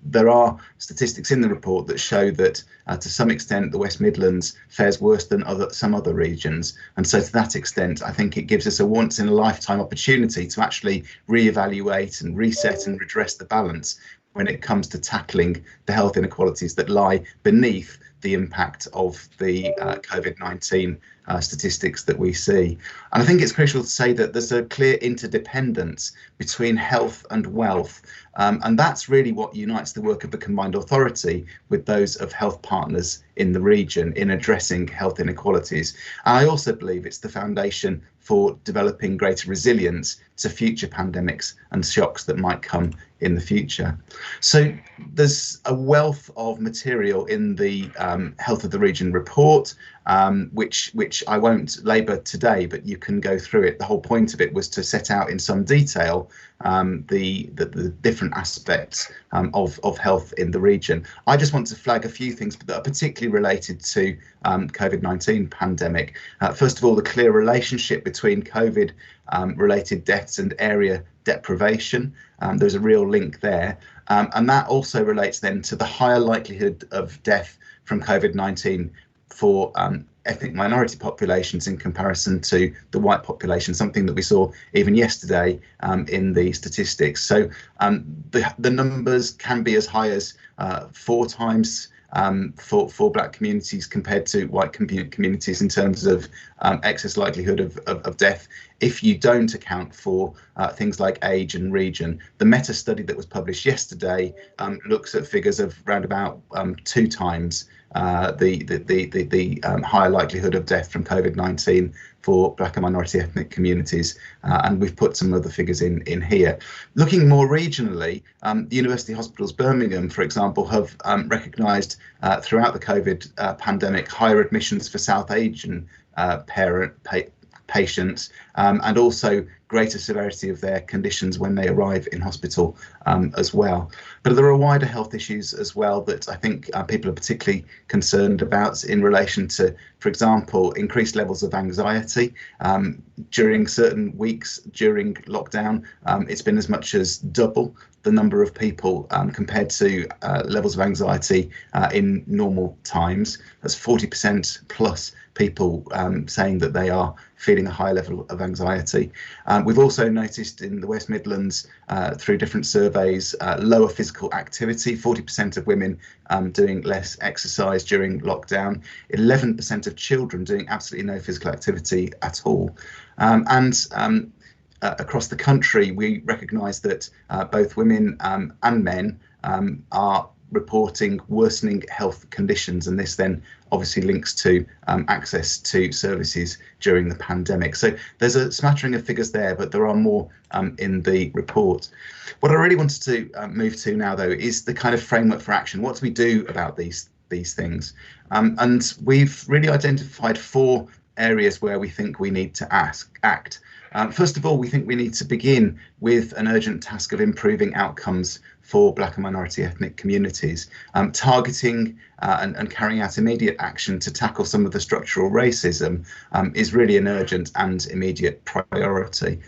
there are statistics in the report that show that to some extent the West Midlands fares worse than some other regions. And so to that extent, I think it gives us a once in a lifetime opportunity to actually reevaluate and reset and redress the balance when it comes to tackling the health inequalities that lie beneath the impact of the COVID-19 statistics that we see. And I think it's crucial to say that there's a clear interdependence between health and wealth. And that's really what unites the work of the Combined Authority with those of health partners in the region in addressing health inequalities. And I also believe it's the foundation for developing greater resilience to future pandemics and shocks that might come in the future. So there's a wealth of material in the Health of the Region report, which I won't labour today, but you can go through it. The whole point of it was to set out in some detail the different aspects of health in the region. I just want to flag a few things that are particularly related to COVID-19 pandemic. First of all, the clear relationship between COVID related deaths and area deprivation. There's a real link there. And that also relates then to the higher likelihood of death from COVID-19 for ethnic minority populations in comparison to the white population, something that we saw even yesterday in the statistics. So the numbers can be as high as 4 times for black communities compared to white communities in terms of excess likelihood of death if you don't account for things like age and region. The meta study that was published yesterday looks at figures of around about 2 times the higher likelihood of death from COVID-19 for Black and minority ethnic communities, and we've put some other figures in here. Looking more regionally, the University Hospitals Birmingham, for example, have recognised throughout the COVID pandemic higher admissions for South Asian patients, and also greater severity of their conditions when they arrive in hospital as well. But there are wider health issues as well that I think people are particularly concerned about in relation to, for example, increased levels of anxiety. During certain weeks during lockdown, it's been as much as double the number of people compared to levels of anxiety in normal times. That's 40% plus people saying that they are feeling a high level of anxiety. We've also noticed in the West Midlands through different surveys lower physical activity, 40% of women doing less exercise during lockdown, 11% of children doing absolutely no physical activity at all. Across the country, we recognise that both women and men are reporting worsening health conditions, and this then obviously links to access to services during the pandemic. So there's a smattering of figures there, but there are more in the report. What I really wanted to move to now, though, is the kind of framework for action. What do we do about these things? And we've really identified 4 areas where we think we need to act. First of all, we think we need to begin with an urgent task of improving outcomes for Black and minority ethnic communities, targeting and carrying out immediate action to tackle some of the structural racism is really an urgent and immediate priority.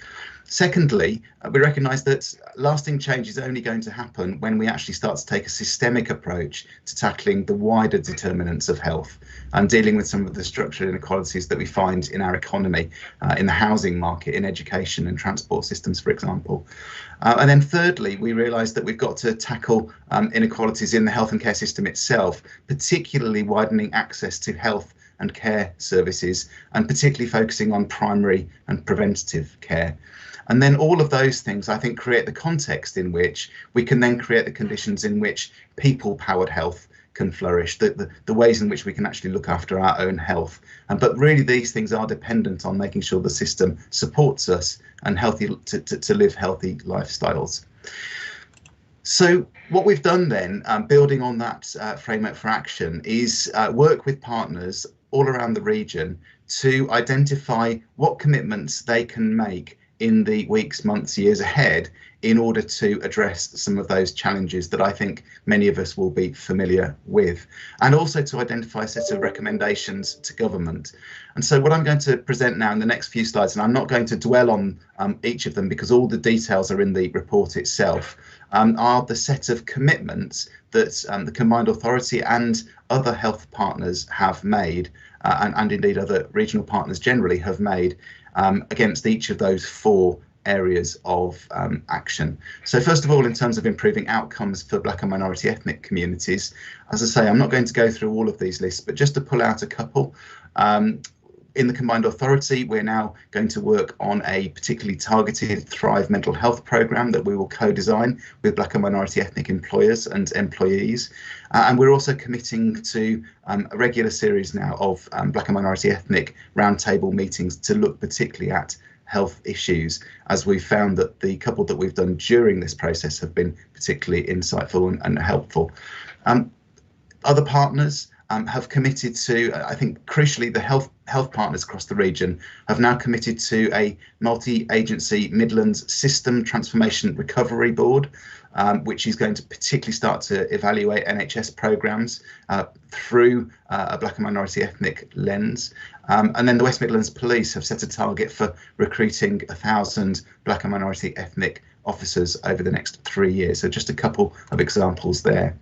Secondly, we recognise that lasting change is only going to happen when we actually start to take a systemic approach to tackling the wider determinants of health and dealing with some of the structural inequalities that we find in our economy, in the housing market, in education and transport systems, for example. And then thirdly, we realise that we've got to tackle inequalities in the health and care system itself, particularly widening access to health and care services, and particularly focusing on primary and preventative care. And then all of those things, I think, create the context in which we can then create the conditions in which people-powered health can flourish, the ways in which we can actually look after our own health. But really, these things are dependent on making sure the system supports us and healthy to live healthy lifestyles. So what we've done then, building on that framework for action, is work with partners all around the region to identify what commitments they can make in the weeks, months, years ahead in order to address some of those challenges that I think many of us will be familiar with, and also to identify a set of recommendations to government. And so what I'm going to present now in the next few slides, and I'm not going to dwell on each of them because all the details are in the report itself, are the set of commitments that the Combined Authority and other health partners have made, and indeed other regional partners generally have made against each of those 4 areas of action. So first of all, in terms of improving outcomes for Black and minority ethnic communities, as I say, I'm not going to go through all of these lists, but just to pull out a couple. In the Combined Authority, we're now going to work on a particularly targeted Thrive mental health programme that we will co-design with Black and minority ethnic employers and employees. And we're also committing to a regular series now of Black and minority ethnic roundtable meetings to look particularly at health issues, as we've found that the couple that we've done during this process have been particularly insightful and helpful. Other partners have committed to, I think crucially, the health partners across the region have now committed to a multi-agency Midlands System Transformation Recovery Board, which is going to particularly start to evaluate NHS programmes through a Black and minority ethnic lens. And then the West Midlands Police have set a target for recruiting 1,000 Black and minority ethnic officers over the next 3 years. So just a couple of examples there.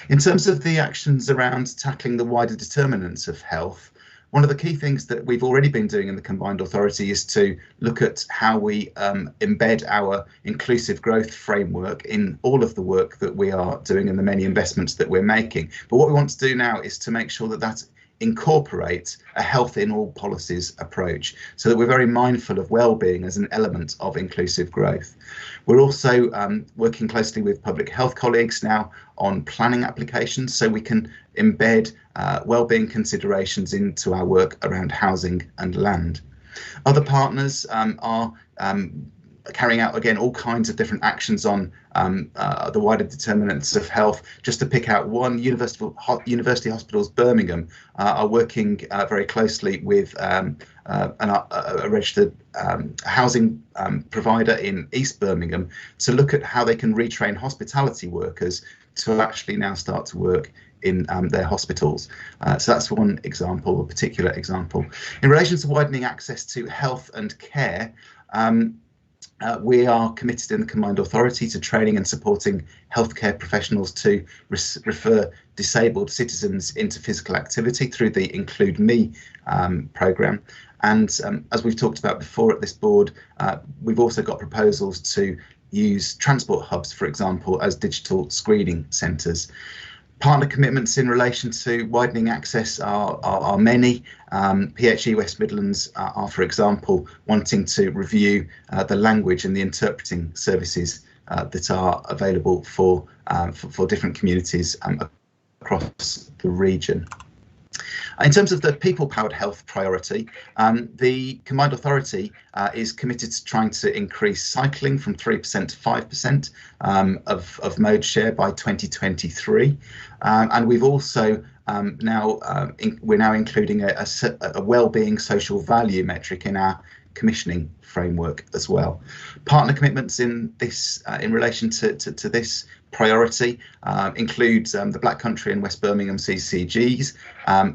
In terms of the actions around tackling the wider determinants of health, one of the key things that we've already been doing in the Combined Authority is to look at how we embed our inclusive growth framework in all of the work that we are doing and the many investments that we're making. But what we want to do now is to make sure that that incorporate a health in all policies approach, so that we're very mindful of well-being as an element of inclusive growth. We're also working closely with public health colleagues now on planning applications, so we can embed well-being considerations into our work around housing and land. Other partners are carrying out, again, all kinds of different actions on the wider determinants of health. Just to pick out one, University Hospitals Birmingham are working very closely with a registered housing provider in East Birmingham to look at how they can retrain hospitality workers to actually now start to work in their hospitals. So that's one example, a particular example. In relation to widening access to health and care, we are committed in the Combined Authority to training and supporting healthcare professionals to refer disabled citizens into physical activity through the Include Me programme. And as we've talked about before at this board, we've also got proposals to use transport hubs, for example, as digital screening centres. Partner commitments in relation to widening access are many. PHE West Midlands are, for example, wanting to review the language and the interpreting services that are available for different communities across the region. In terms of the people-powered health priority, the Combined Authority is committed to trying to increase cycling from 3% to 5% of mode share by 2023. And we've also we're now including a well-being social value metric in our commissioning framework as well. Partner commitments in this in relation to this priority includes the Black Country and West Birmingham CCGs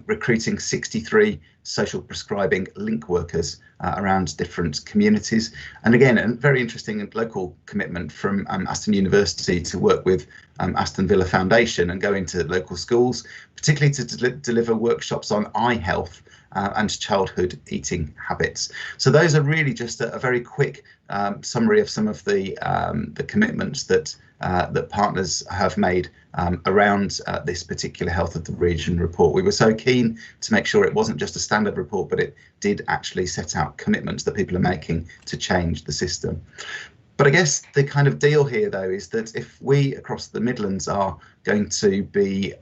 recruiting 63 social prescribing link workers around different communities. And again, a very interesting and local commitment from Aston University to work with Aston Villa Foundation and go into local schools, particularly to deliver workshops on eye health and childhood eating habits. So those are really just a very quick summary of some of the commitments that partners have made around this particular Health of the Region report. We were so keen to make sure it wasn't just a standard report, but it did actually set out commitments that people are making to change the system. But I guess the kind of deal here, though, is that if we across the Midlands are going to be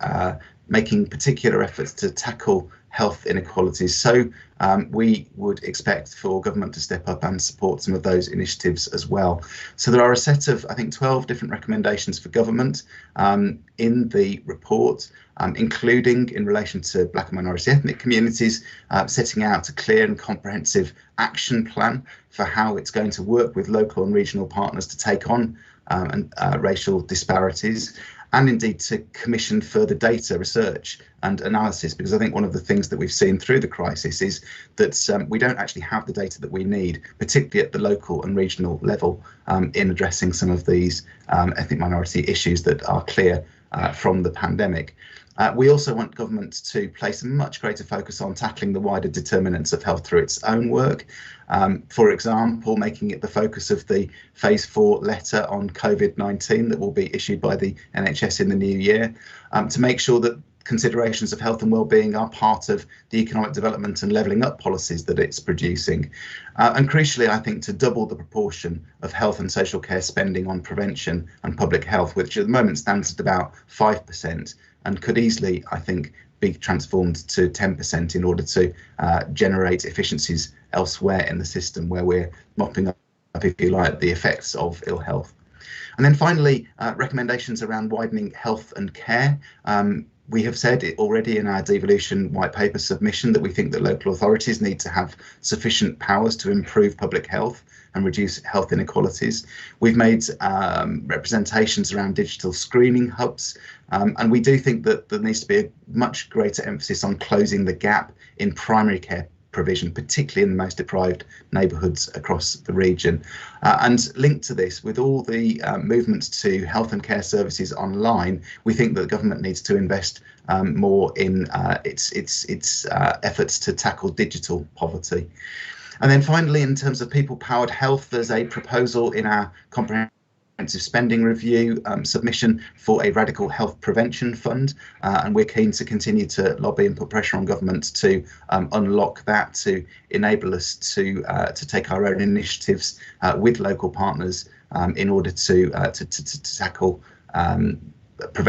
making particular efforts to tackle health inequalities, so we would expect for government to step up and support some of those initiatives as well. So there are a set of, I think, 12 different recommendations for government in the report, including in relation to Black and minority ethnic communities, setting out a clear and comprehensive action plan for how it's going to work with local and regional partners to take on racial disparities, and indeed to commission further data research and analysis, because I think one of the things that we've seen through the crisis is that we don't actually have the data that we need, particularly at the local and regional level, in addressing some of these ethnic minority issues that are clear from the pandemic. We also want government to place a much greater focus on tackling the wider determinants of health through its own work. For example, making it the focus of the Phase 4 letter on COVID-19 that will be issued by the NHS in the new year, to make sure that considerations of health and well-being are part of the economic development and levelling up policies that it's producing. And crucially, I think, to double the proportion of health and social care spending on prevention and public health, which at the moment stands at about 5%, and could easily, I think, be transformed to 10% in order to generate efficiencies elsewhere in the system where we're mopping up, if you like, the effects of ill health. And then finally, recommendations around widening health and care. We have said it already in our devolution white paper submission that we think that local authorities need to have sufficient powers to improve public health and reduce health inequalities. We've made representations around digital screening hubs, and we do think that there needs to be a much greater emphasis on closing the gap in primary care provision, particularly in the most deprived neighbourhoods across the region. And linked to this, with all the movements to health and care services online, we think that the government needs to invest more in its efforts to tackle digital poverty. And then finally, in terms of people-powered health, there's a proposal in our comprehensive comprehensive spending review submission for a radical health prevention fund, and we're keen to continue to lobby and put pressure on government to unlock that, to enable us to take our own initiatives with local partners in order to tackle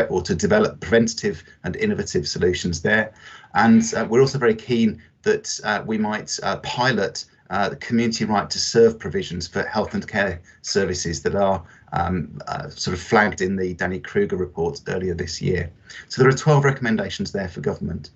or to develop preventative and innovative solutions there. And we're also very keen that we might pilot the community right to serve provisions for health and care services that are sort of flagged in the Danny Kruger report earlier this year. So there are 12 recommendations there for government.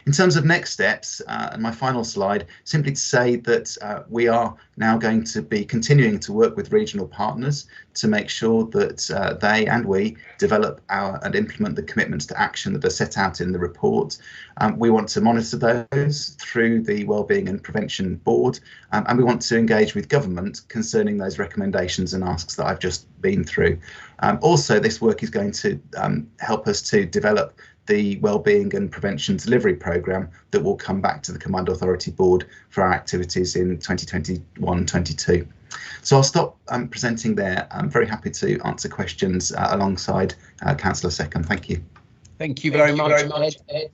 In terms of next steps, and my final slide, simply to say that we are now going to be continuing to work with regional partners to make sure that they and we develop and implement the commitments to action that are set out in the report. We want to monitor those through the Wellbeing and Prevention Board, and we want to engage with government concerning those recommendations and asks that I've just been through. Also, this work is going to help us to develop the Wellbeing and Prevention Delivery Programme that will come back to the Combined Authority Board for our activities in 2021-22. So I'll stop presenting there. I'm very happy to answer questions alongside Councillor Seckham. Thank you. Thank you very much, Ed.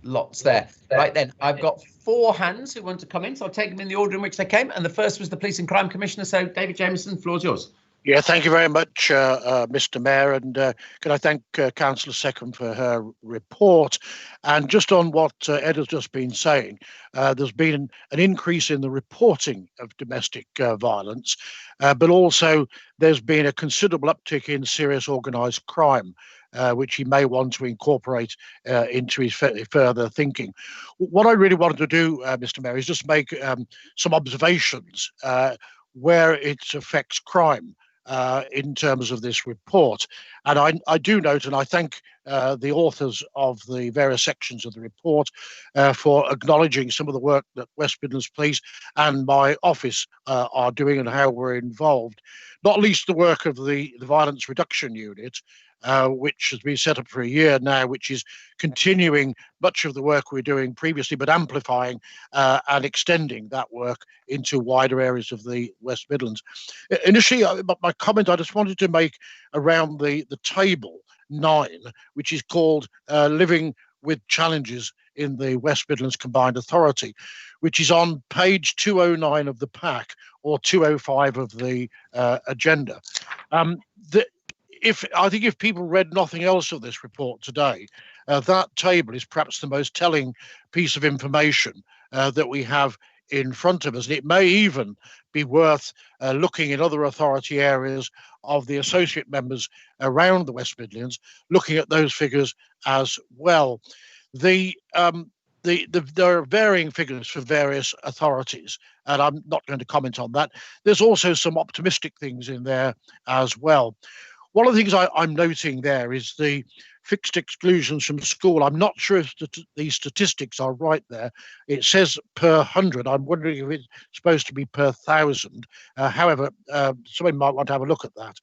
Lots there. Right then, I've got 4 hands who want to come in, so I'll take them in the order in which they came. And the first was the Police and Crime Commissioner. So David Jameson, the floor's yours. Yeah, thank you very much, Mr. Mayor, and can I thank Councillor Seckham for her report. And just on what Ed has just been saying, there's been an increase in the reporting of domestic violence, but also there's been a considerable uptick in serious organised crime, which he may want to incorporate into his further thinking. What I really wanted to do, Mr. Mayor, is just make some observations where it affects crime in terms of this report. And I do note, and I thank the authors of the various sections of the report for acknowledging some of the work that West Midlands Police and my office are doing and how we're involved, not least the work of the Violence Reduction Unit, which has been set up for a year now, which is continuing much of the work we're doing previously, but amplifying and extending that work into wider areas of the West Midlands. Initially, my comment I just wanted to make around the table 9, which is called Living with Challenges in the West Midlands Combined Authority, which is on page 209 of the pack or 205 of the agenda. I think if people read nothing else of this report today, that table is perhaps the most telling piece of information that we have in front of us. And it may even be worth looking in other authority areas of the associate members around the West Midlands, looking at those figures as well. There are varying figures for various authorities, and I'm not going to comment on that. There's also some optimistic things in there as well. One of the things I'm noting there is the fixed exclusions from school. I'm not sure if these statistics are right there. It says per 100. I'm wondering if it's supposed to be per 1,000. However, somebody might want to have a look at that.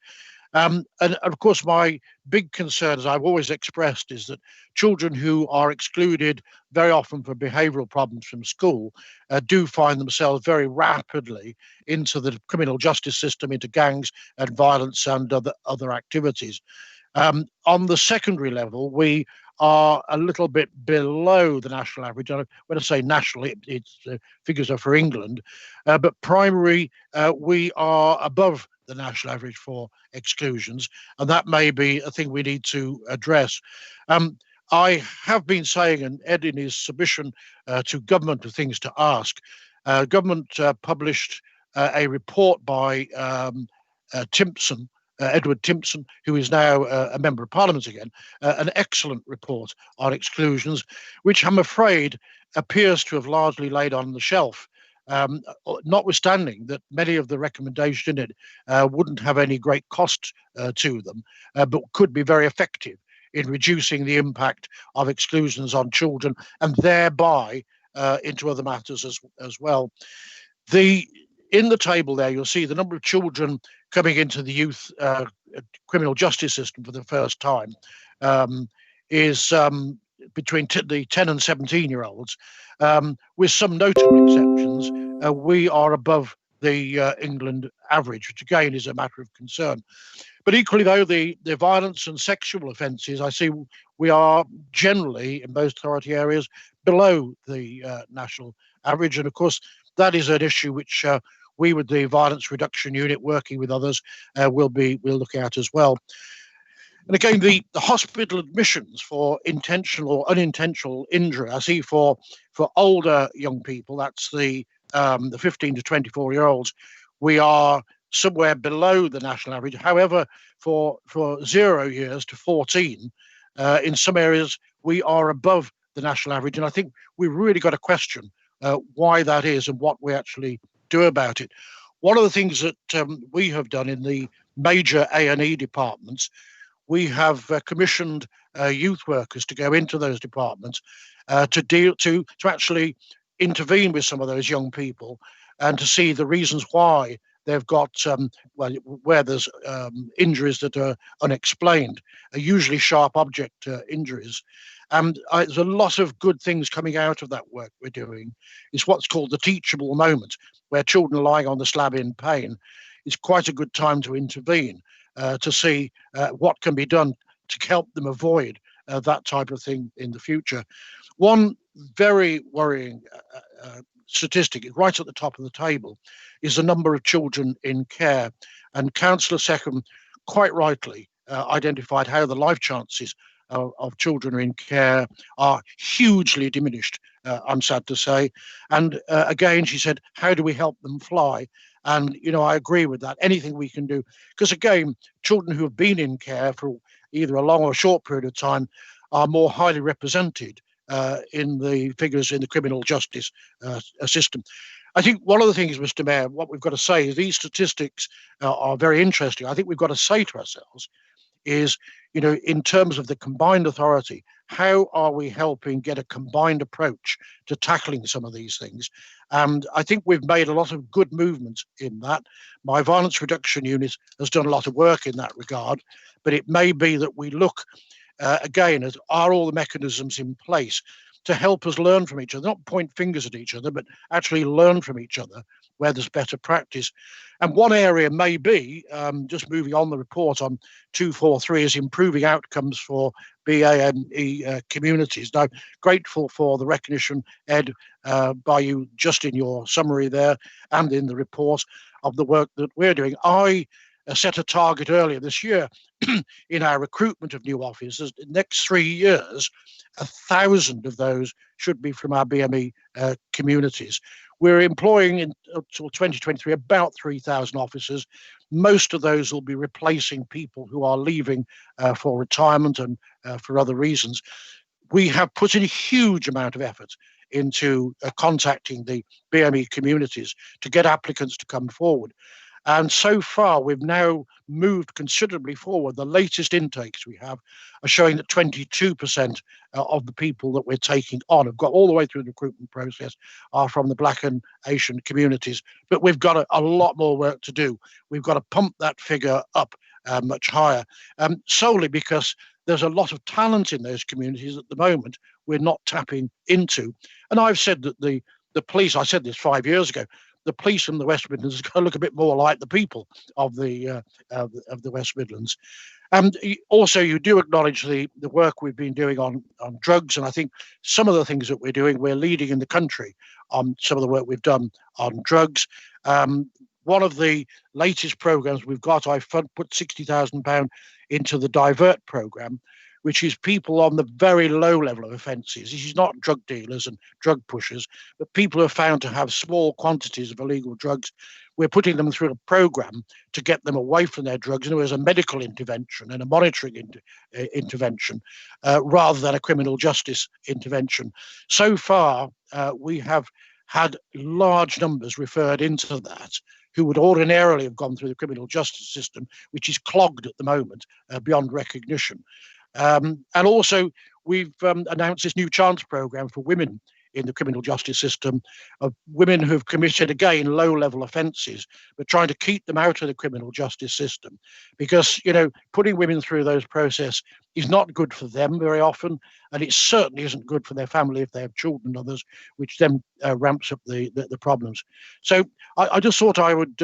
And of course, my big concern, as I've always expressed, is that children who are excluded very often for behavioural problems from school do find themselves very rapidly into the criminal justice system, into gangs and violence and other activities. On the secondary level, we are a little bit below the national average. When I say national, it's figures are for England, but primary, we are above the national average for exclusions, and that may be a thing we need to address. I have been saying, and Ed in his submission to government of things to ask, government published a report by Timpson, Edward Timpson, who is now a member of Parliament again, an excellent report on exclusions, which I'm afraid appears to have largely laid on the shelf. Notwithstanding that many of the recommendations in it wouldn't have any great cost to them, but could be very effective in reducing the impact of exclusions on children and thereby into other matters as well. In the table there, you'll see the number of children coming into the youth criminal justice system for the first time is between the 10 and 17-year-olds. With some notable exceptions, we are above the England average, which again is a matter of concern. But equally, though, the violence and sexual offences, I see we are generally in most authority areas below the national average. And of course, that is an issue which we, with the Violence Reduction Unit, working with others, will look at as well. And again, the hospital admissions for intentional or unintentional injury, I see for older young people, that's the 15 to 24-year-olds, we are somewhere below the national average. However, for 0 years to 14, in some areas we are above the national average, and I think we've really got to question why that is and what we actually do about it. One of the things that we have done in the major A&E departments, we have commissioned youth workers to go into those departments to actually intervene with some of those young people and to see the reasons why they've got where there's injuries that are unexplained, usually sharp object injuries. And there's a lot of good things coming out of that work we're doing. It's what's called the teachable moment, where children are lying on the slab in pain. It's quite a good time to intervene to see what can be done to help them avoid that type of thing in the future. One very worrying statistic, right at the top of the table, is the number of children in care. And Councillor Seckham quite rightly identified how the life chances of children in care are hugely diminished, I'm sad to say. And again, she said, how do we help them fly? And, you know, I agree with that. Anything we can do, because again, children who have been in care for either a long or short period of time are more highly represented in the figures in the criminal justice system. I think one of the things, Mr. Mayor, what we've got to say is these statistics are very interesting. I think we've got to say to ourselves is, you know, in terms of the combined authority, how are we helping get a combined approach to tackling some of these things? And I think we've made a lot of good movements in that. My Violence Reduction Unit has done a lot of work in that regard, but it may be that we look again at, are all the mechanisms in place to help us learn from each other, not point fingers at each other, but actually learn from each other where there's better practice. And one area may be, just moving on the report on 243, is improving outcomes for BAME communities. Now, grateful for the recognition, Ed, by you just in your summary there and in the report of the work that we're doing. I set a target earlier this year in our recruitment of new officers. The next 3 years, 1,000 of those should be from our BME communities. We're employing until 2023 about 3,000 officers. Most of those will be replacing people who are leaving for retirement and for other reasons. We have put in a huge amount of effort into contacting the BME communities to get applicants to come forward. And so far, we've now moved considerably forward. The latest intakes we have are showing that 22% of the people that we're taking on have got all the way through the recruitment process are from the Black and Asian communities. But we've got a lot more work to do. We've got to pump that figure up much higher, solely because there's a lot of talent in those communities at the moment we're not tapping into. And I've said that the police, I said this 5 years ago, the police in the West Midlands has got to look a bit more like the people of the West Midlands. And also, you do acknowledge the work we've been doing on drugs, and I think some of the things that we're leading in the country on some of the work we've done on drugs. One of the latest programs we've got, I put £60,000 into the Divert program, which is people on the very low level of offences. This is not drug dealers and drug pushers, but people who are found to have small quantities of illegal drugs. We're putting them through a programme to get them away from their drugs. And there's a medical intervention and a monitoring intervention rather than a criminal justice intervention. So far, we have had large numbers referred into that who would ordinarily have gone through the criminal justice system, which is clogged at the moment beyond recognition. And also, we've announced this new chance programme for women in the criminal justice system, of women who've committed, again, low-level offences, but trying to keep them out of the criminal justice system. Because, you know, putting women through those processes is not good for them very often, and it certainly isn't good for their family if they have children and others, which then ramps up the problems. So I just thought I would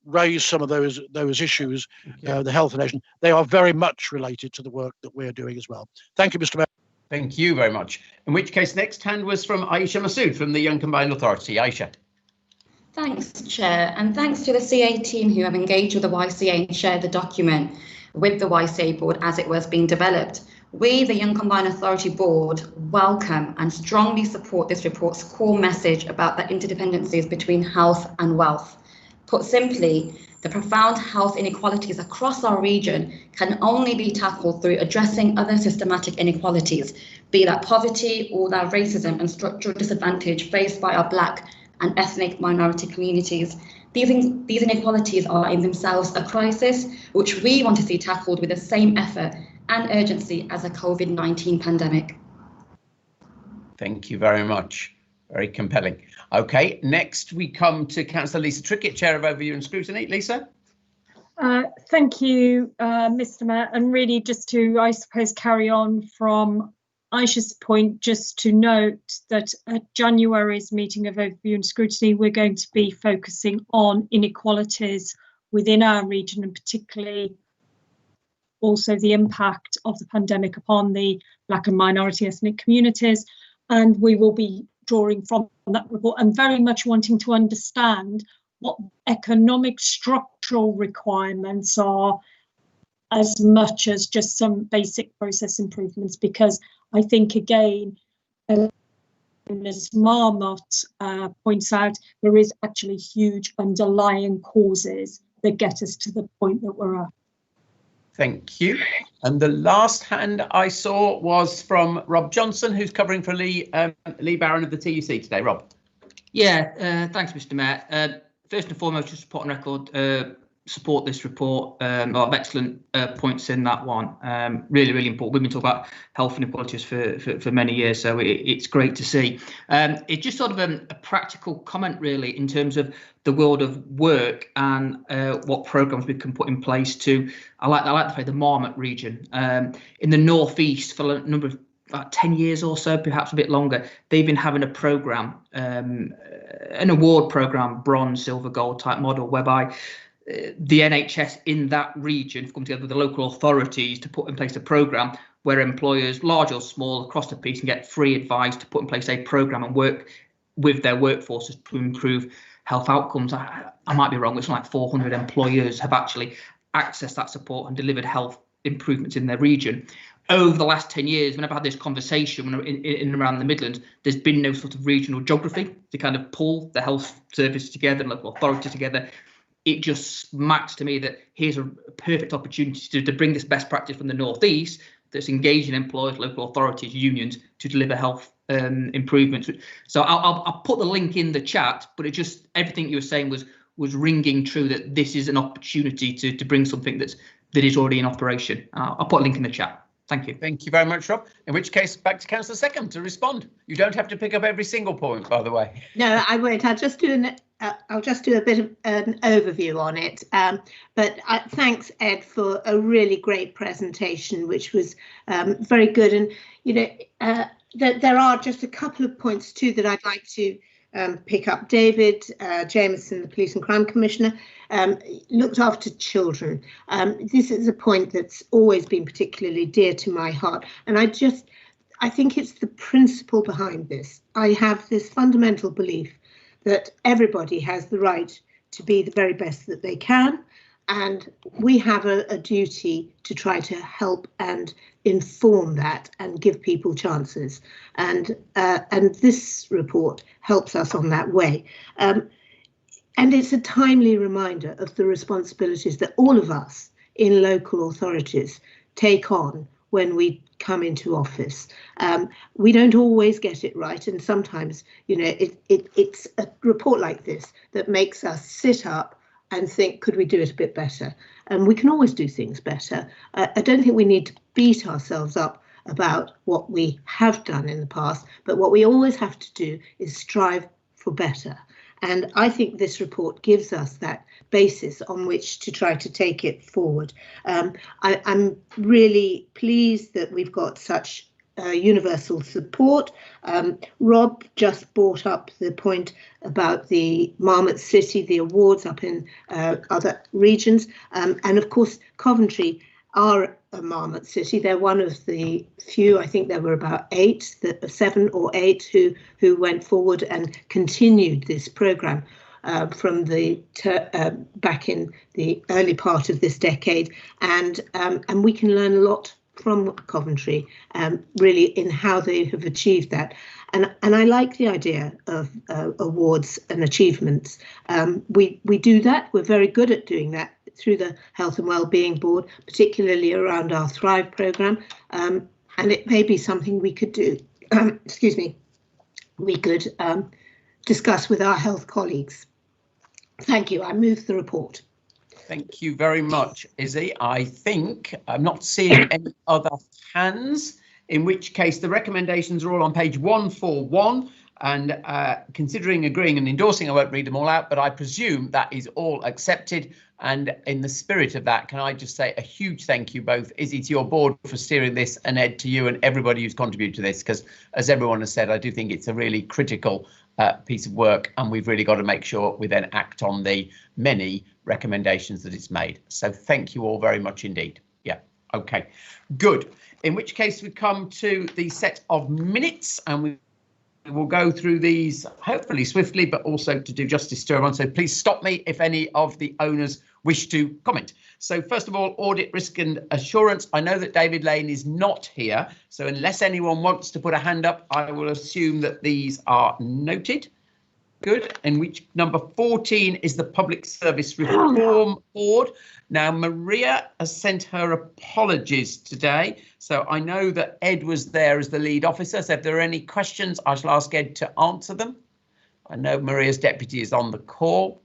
raise some of those issues, the health nation. They are very much related to the work that we're doing as well. Thank you, Mr. Mayor. Thank you very much. In which case, next hand was from Aisha Masood from the Young Combined Authority. Aisha. Thanks, Chair, and thanks to the CA team who have engaged with the YCA and shared the document with the YCA board as it was being developed. We, the Young Combined Authority Board, welcome and strongly support this report's core message about the interdependencies between health and wealth. Put simply, the profound health inequalities across our region can only be tackled through addressing other systematic inequalities, be that poverty or that racism and structural disadvantage faced by our Black and ethnic minority communities. These inequalities are in themselves a crisis, which we want to see tackled with the same effort and urgency as a COVID-19 pandemic. Thank you very much. Very compelling. OK, next we come to Councillor Lisa Trickett, Chair of Overview and Scrutiny. Lisa. Thank you, Mr. Mayor. And really just to, I suppose, carry on from Aisha's point, just to note that at January's meeting of Overview and Scrutiny, we're going to be focusing on inequalities within our region, and particularly also the impact of the pandemic upon the Black and minority ethnic communities. And we will be drawing from that report and very much wanting to understand what economic structural requirements are, as much as just some basic process improvements, because I think, again, as Marmot points out, there is actually huge underlying causes that get us to the point that we're at. Thank you. And the last hand I saw was from Rob Johnson, who's covering for Lee Barron of the TUC today. Rob. Yeah, thanks, Mr. Mayor. First and foremost, just to put on record, support this report. A lot of excellent points in that one. Really, really important. We've been talking about health inequalities for many years, so it's great to see. It's just sort of a practical comment, really, in terms of the world of work and what programmes we can put in place to. I like the phrase, the Marmot region. In the northeast, for a number of about 10 years or so, perhaps a bit longer, they've been having a programme, an award programme, bronze, silver, gold type model, whereby the NHS in that region have come together with the local authorities to put in place a programme where employers, large or small, across the piece, can get free advice to put in place a programme and work with their workforces to improve health outcomes. I might be wrong, it's like 400 employers have actually accessed that support and delivered health improvements in their region. Over the last 10 years, whenever I've had this conversation in and around the Midlands, there's been no sort of regional geography to kind of pull the health service together and local authorities together. It just smacks to me that here's a perfect opportunity to bring this best practice from the northeast that's engaging employers, local authorities, unions to deliver health improvements. So I'll put the link in the chat, but it just, everything you were saying was ringing true, that this is an opportunity to bring something that is already in operation. I'll put a link in the chat. Thank you. Thank you very much, Rob. In which case, back to Councillor Second to respond. You don't have to pick up every single point, by the way. No, I won't. I'll just do a bit of an overview on it. But thanks, Ed, for a really great presentation, which was very good. And you know, there are just a couple of points too that I'd like to pick up. David Jameson, the Police and Crime Commissioner, looked after children. This is a point that's always been particularly dear to my heart. And I think it's the principle behind this. I have this fundamental belief that everybody has the right to be the very best that they can. And we have a duty to try to help and inform that and give people chances. And this report helps us on that way. And it's a timely reminder of the responsibilities that all of us in local authorities take on when we come into office. We don't always get it right, and sometimes, you know, it's a report like this that makes us sit up and think, could we do it a bit better? And we can always do things better. I don't think we need to beat ourselves up about what we have done in the past, but what we always have to do is strive for better. And I think this report gives us that basis on which to try to take it forward. I'm really pleased that we've got such universal support. Rob just brought up the point about the Marmot City, the awards up in other regions, and of course Coventry are a Marmot City. They're one of the few, I think there were about 7 or 8 who went forward and continued this programme from the back in the early part of this decade, and we can learn a lot from Coventry, really, in how they have achieved that. And I like the idea of awards and achievements. We do that. We're very good at doing that through the Health and Wellbeing Board, particularly around our Thrive programme. And it may be something we could do. Excuse me. We could discuss with our health colleagues. Thank you. I move the report. Thank you very much, Izzy. I think I'm not seeing any other hands, in which case the recommendations are all on page 141, and considering, agreeing and endorsing, I won't read them all out, but I presume that is all accepted. And in the spirit of that, can I just say a huge thank you both, Izzy, to your board for steering this, and Ed, to you and everybody who's contributed to this, because as everyone has said, I do think it's a really critical piece of work, and we've really got to make sure we then act on the many recommendations that it's made. So thank you all very much indeed. Yeah, okay, good. In which case we come to the set of minutes, and we will go through these hopefully swiftly, but also to do justice to everyone. So please stop me if any of the owners wish to comment. So first of all, audit, risk and assurance. I know that David Lane is not here, so unless anyone wants to put a hand up, I will assume that these are noted. Good. In which number 14 is the Public Service Reform Board. Now, Maria has sent her apologies today, so I know that Ed was there as the lead officer, so if there are any questions, I shall ask Ed to answer them. I know Maria's deputy is on the call.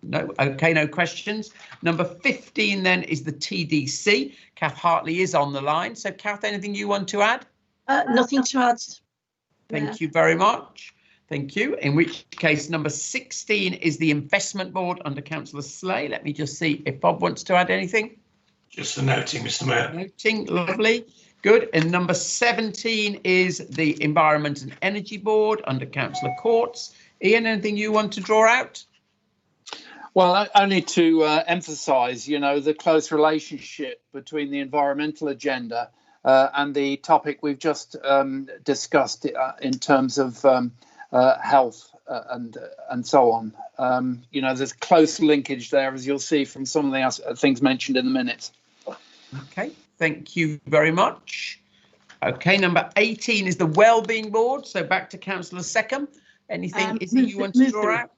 No, okay, no questions. Number 15 then is the TDC. Kath Hartley is on the line. So Kath, anything you want to add? Nothing to add. Thank you very much. Thank you. In which case, number 16 is the Investment Board under Councillor Slay. Let me just see if Bob wants to add anything. Just a noting, Mr. Mayor. Noting, lovely. Good. And number 17 is the Environment and Energy Board under Councillor Courts. Ian, anything you want to draw out? Well, only to emphasise, you know, the close relationship between the environmental agenda and the topic we've just discussed in terms of health and so on. You know, there's close linkage there, as you'll see from some of the things mentioned in the minutes. Okay, thank you very much. Okay, number 18 is the Wellbeing Board. So back to Councillor Seckham. Anything you want to draw out?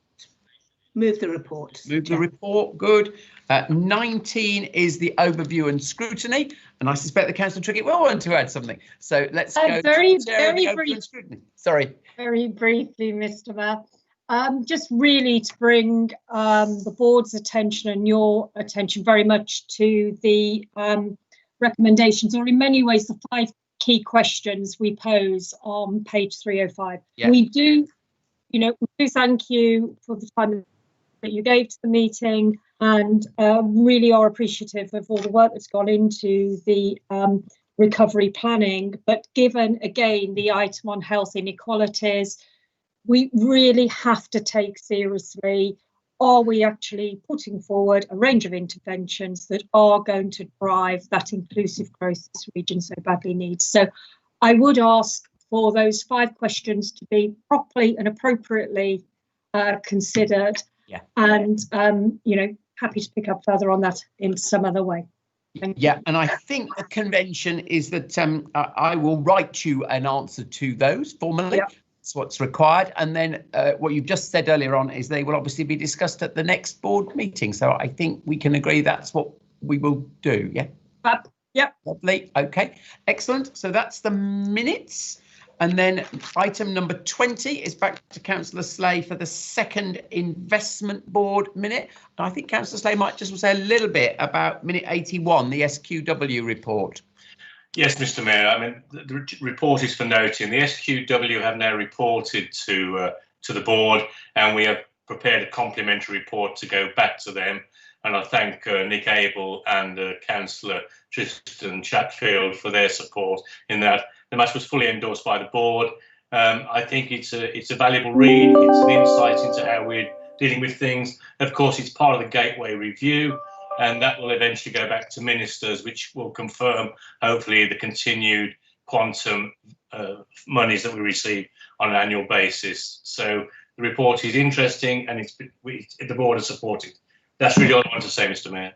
Move the report. Move the report, good. 19 is the overview and scrutiny, and I suspect the Councillor Trickett will want to add something. So let's go very to the overview and scrutiny. Sorry. Very briefly, Mr. Mayor. Just really to bring the board's attention and your attention very much to the recommendations, or in many ways the 5 key questions we pose on page 305. Yeah. We do thank you for the time that you gave to the meeting, and really are appreciative of all the work that's gone into the recovery planning. But given again the item on health inequalities, we really have to take seriously, are we actually putting forward a range of interventions that are going to drive that inclusive growth this region so badly needs? So I would ask for those 5 questions to be properly and appropriately considered. Yeah. And happy to pick up further on that in some other way. Yeah, and I think the convention is that I will write you an answer to those formally. Yeah. That's what's required. And then what you've just said earlier on is they will obviously be discussed at the next board meeting. So I think we can agree that's what we will do. Yeah. Yep. Lovely. OK, excellent. So that's the minutes. And then item number 20 is back to Councillor Slay for the second investment board minute. And I think Councillor Slay might just say a little bit about minute 81, the SQW report. Yes, Mr. Mayor. I mean, the report is for noting. The SQW have now reported to the board, and we have prepared a complimentary report to go back to them. And I thank Nick Abel and Councillor Tristan Chatfield for their support in that. The match was fully endorsed by the board. I think it's a valuable read. It's an insight into how we're dealing with things. Of course, it's part of the Gateway Review, and that will eventually go back to ministers, which will confirm, hopefully, the continued quantum monies that we receive on an annual basis. So the report is interesting, and the board has supported. That's really all I want to say, Mr. Mayor.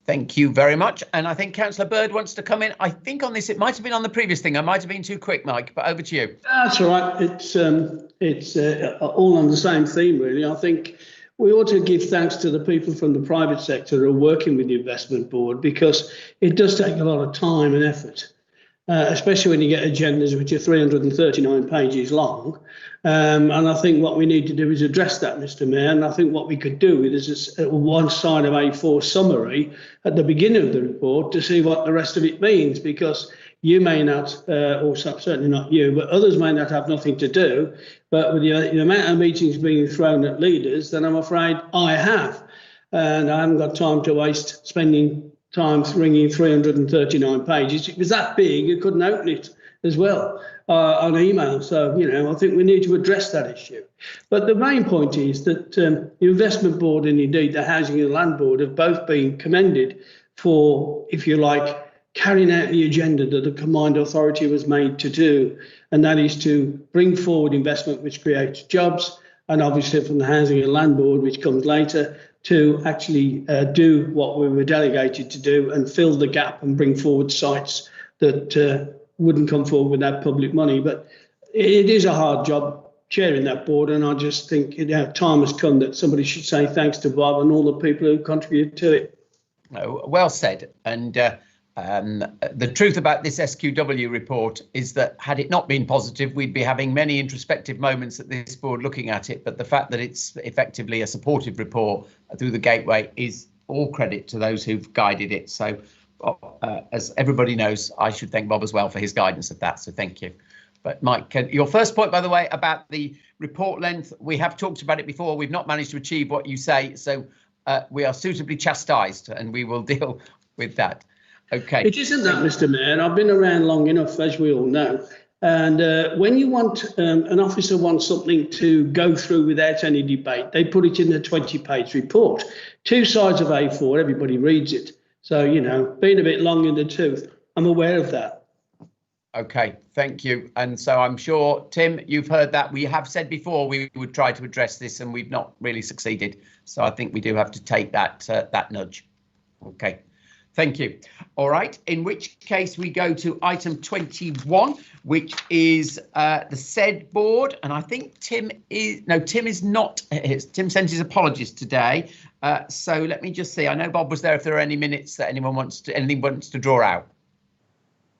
Thank you very much. And I think Councillor Bird wants to come in. I think on this, it might have been on the previous thing. I might have been too quick, Mike, but over to you. That's all right. It's all on the same theme, really. I think we ought to give thanks to the people from the private sector who are working with the investment board, because it does take a lot of time and effort, especially when you get agendas which are 339 pages long. And I think what we need to do is address that, Mr. Mayor. And I think what we could do is one side of A4 summary at the beginning of the report to see what the rest of it means, because you may not, or certainly not you, but others may not have nothing to do. But with the amount of meetings being thrown at leaders, then I'm afraid I have. And I haven't got time to waste spending time ringing 339 pages. It was that big, you couldn't open it as well on email. So, I think we need to address that issue. But the main point is that the Investment Board and indeed the Housing and Land Board have both been commended for, if you like, carrying out the agenda that the combined authority was made to do, and that is to bring forward investment which creates jobs, and obviously from the Housing and Land Board, which comes later, to actually do what we were delegated to do and fill the gap and bring forward sites that wouldn't come forward without public money. But it is a hard job chairing that board, and I just think time has come that somebody should say thanks to Bob and all the people who contributed to it. Oh, well said. And the truth about this SQW report is that had it not been positive, we'd be having many introspective moments at this board looking at it. But the fact that it's effectively a supportive report through the Gateway is all credit to those who've guided it. So as everybody knows, I should thank Bob as well for his guidance of that. So thank you. But Mike, your first point, by the way, about the report length, we have talked about it before. We've not managed to achieve what you say. So we are suitably chastised, and we will deal with that. OK. It isn't that, Mr. Mayor. I've been around long enough, as we all know. And when you want an officer wants something to go through without any debate, they put it in a 20-page report. 2 sides of A4, everybody reads it. So, being a bit long in the tooth, I'm aware of that. OK, thank you. And so I'm sure, Tim, you've heard that. We have said before we would try to address this, and we've not really succeeded. So I think we do have to take that nudge. OK. Thank you. All right, in which case we go to item 21, which is the said board. And I think Tim is not. Tim sent his apologies today. So let me just see. I know Bob was there. If there are any minutes that anything wants to draw out.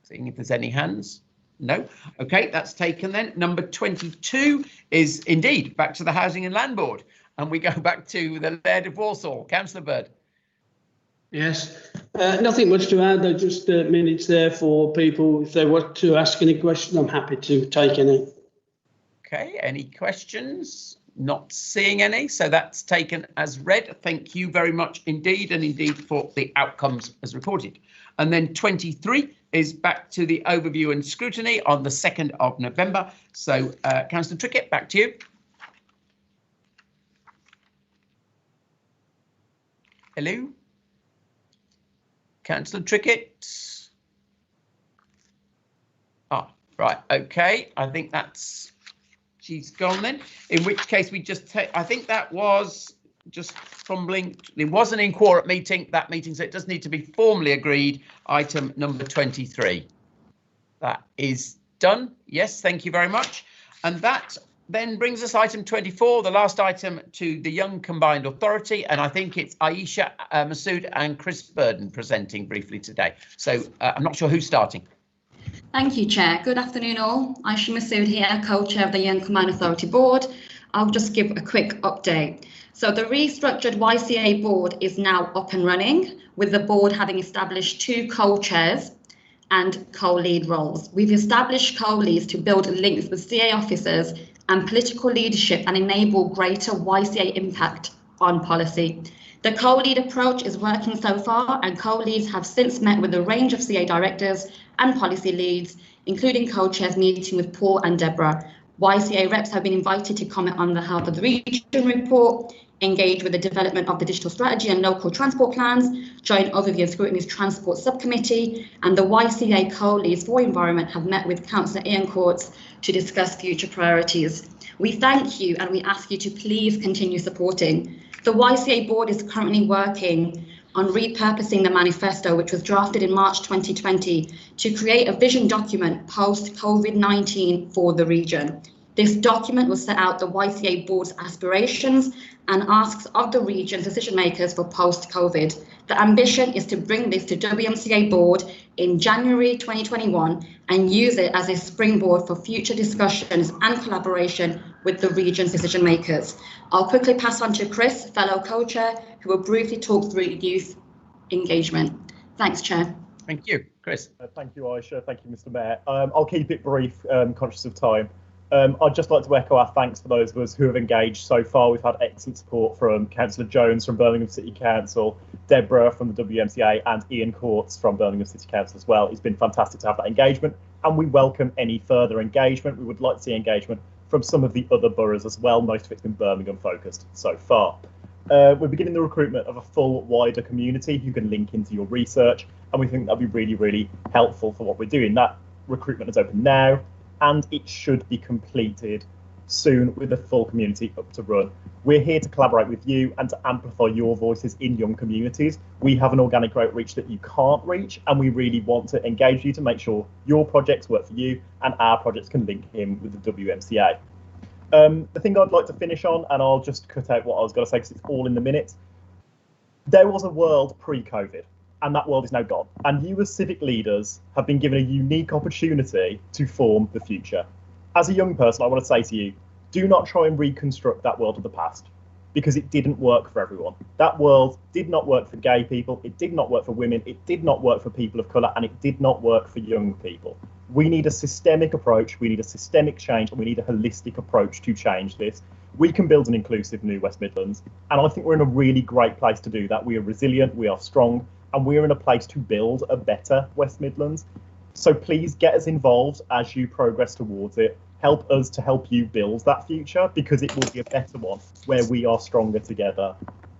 Seeing if there's any hands. No. OK, that's taken then. Number 22 is indeed back to the Housing and Land Board. And we go back to the Laird of Walsall. Councillor Bird. Yes, nothing much to add. They're just minutes there for people. If they want to ask any questions, I'm happy to take any. OK, any questions? Not seeing any. So that's taken as read. Thank you very much indeed, and indeed for the outcomes as reported. And then 23 is back to the overview and scrutiny on the 2nd of November. So Councillor Trickett, back to you. Hello. Councillor Trickett. Right. OK, I think she's gone then. In which case we just take, I think that was just fumbling. It wasn't in quorum meeting, that meeting, so it does need to be formally agreed. Item number 23. That is done. Yes, thank you very much. And that then brings us item 24, the last item to the Young Combined Authority. And I think it's Aisha Masood and Chris Burden presenting briefly today. So I'm not sure who's starting. Thank you, Chair. Good afternoon, all. Aisha Masood here, co-chair of the Young Combined Authority Board. I'll just give a quick update. So the restructured YCA board is now up and running, with the board having established 2 co-chairs and co-lead roles. We've established co-leads to build links with CA officers and political leadership and enable greater YCA impact on policy. The co-lead approach is working so far, and co-leads have since met with a range of CA directors and policy leads including co-chairs meeting with Paul and Deborah. YCA reps have been invited to comment on the Health of the Region report, engage with the development of the digital strategy and local transport plans, join overview of scrutiny's transport subcommittee, and the YCA co-leads for environment have met with Councillor Ian Courts to discuss future priorities. We thank you and we ask you to please continue supporting. The YCA board is currently working on repurposing the manifesto, which was drafted in March 2020, to create a vision document post-COVID-19 for the region. This document will set out the YCA board's aspirations and asks of the region's decision makers for post-COVID. The ambition is to bring this to WMCA board in January 2021 and use it as a springboard for future discussions and collaboration with the region's decision makers. I'll quickly pass on to Chris, fellow co-chair, who will briefly talk through youth engagement. Thanks, Chair. Thank you, Chris. Thank you, Aisha. Thank you, Mr. Mayor. I'll keep it brief, conscious of time. I'd just like to echo our thanks for those of us who have engaged so far. We've had excellent support from Councillor Jones from Birmingham City Council, Deborah from the WMCA, and Ian Courts from Birmingham City Council as well. It's been fantastic to have that engagement, and we welcome any further engagement. We would like to see engagement from some of the other boroughs as well. Most of it's been Birmingham focused so far. We're beginning the recruitment of a full wider community who can link into your research, and we think that'll be really, really helpful for what we're doing. That recruitment is open now, and it should be completed soon with the full community up to run. We're here to collaborate with you and to amplify your voices in young communities. We have an organic outreach that you can't reach, and we really want to engage you to make sure your projects work for you and our projects can link in with the WMCA. The thing I'd like to finish on, and I'll just cut out what I was going to say because it's all in the minutes. There was a world pre-COVID, and that world is now gone. And you as civic leaders have been given a unique opportunity to form the future. As a young person, I want to say to you, do not try and reconstruct that world of the past, because it didn't work for everyone. That world did not work for gay people, it did not work for women, it did not work for people of colour, and it did not work for young people. We need a systemic approach, we need a systemic change, and we need a holistic approach to change this. We can build an inclusive new West Midlands, and I think we're in a really great place to do that. We are resilient, we are strong, and we're in a place to build a better West Midlands. So please get us involved as you progress towards it. Help us to help you build that future, because it will be a better one where we are stronger together.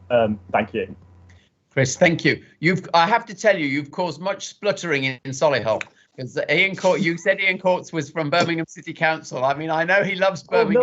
Thank you. Chris, thank you. I have to tell you, you've caused much spluttering in Solihull, because Ian Courts, you said Ian Courts was from Birmingham City Council. I mean, I know he loves Birmingham.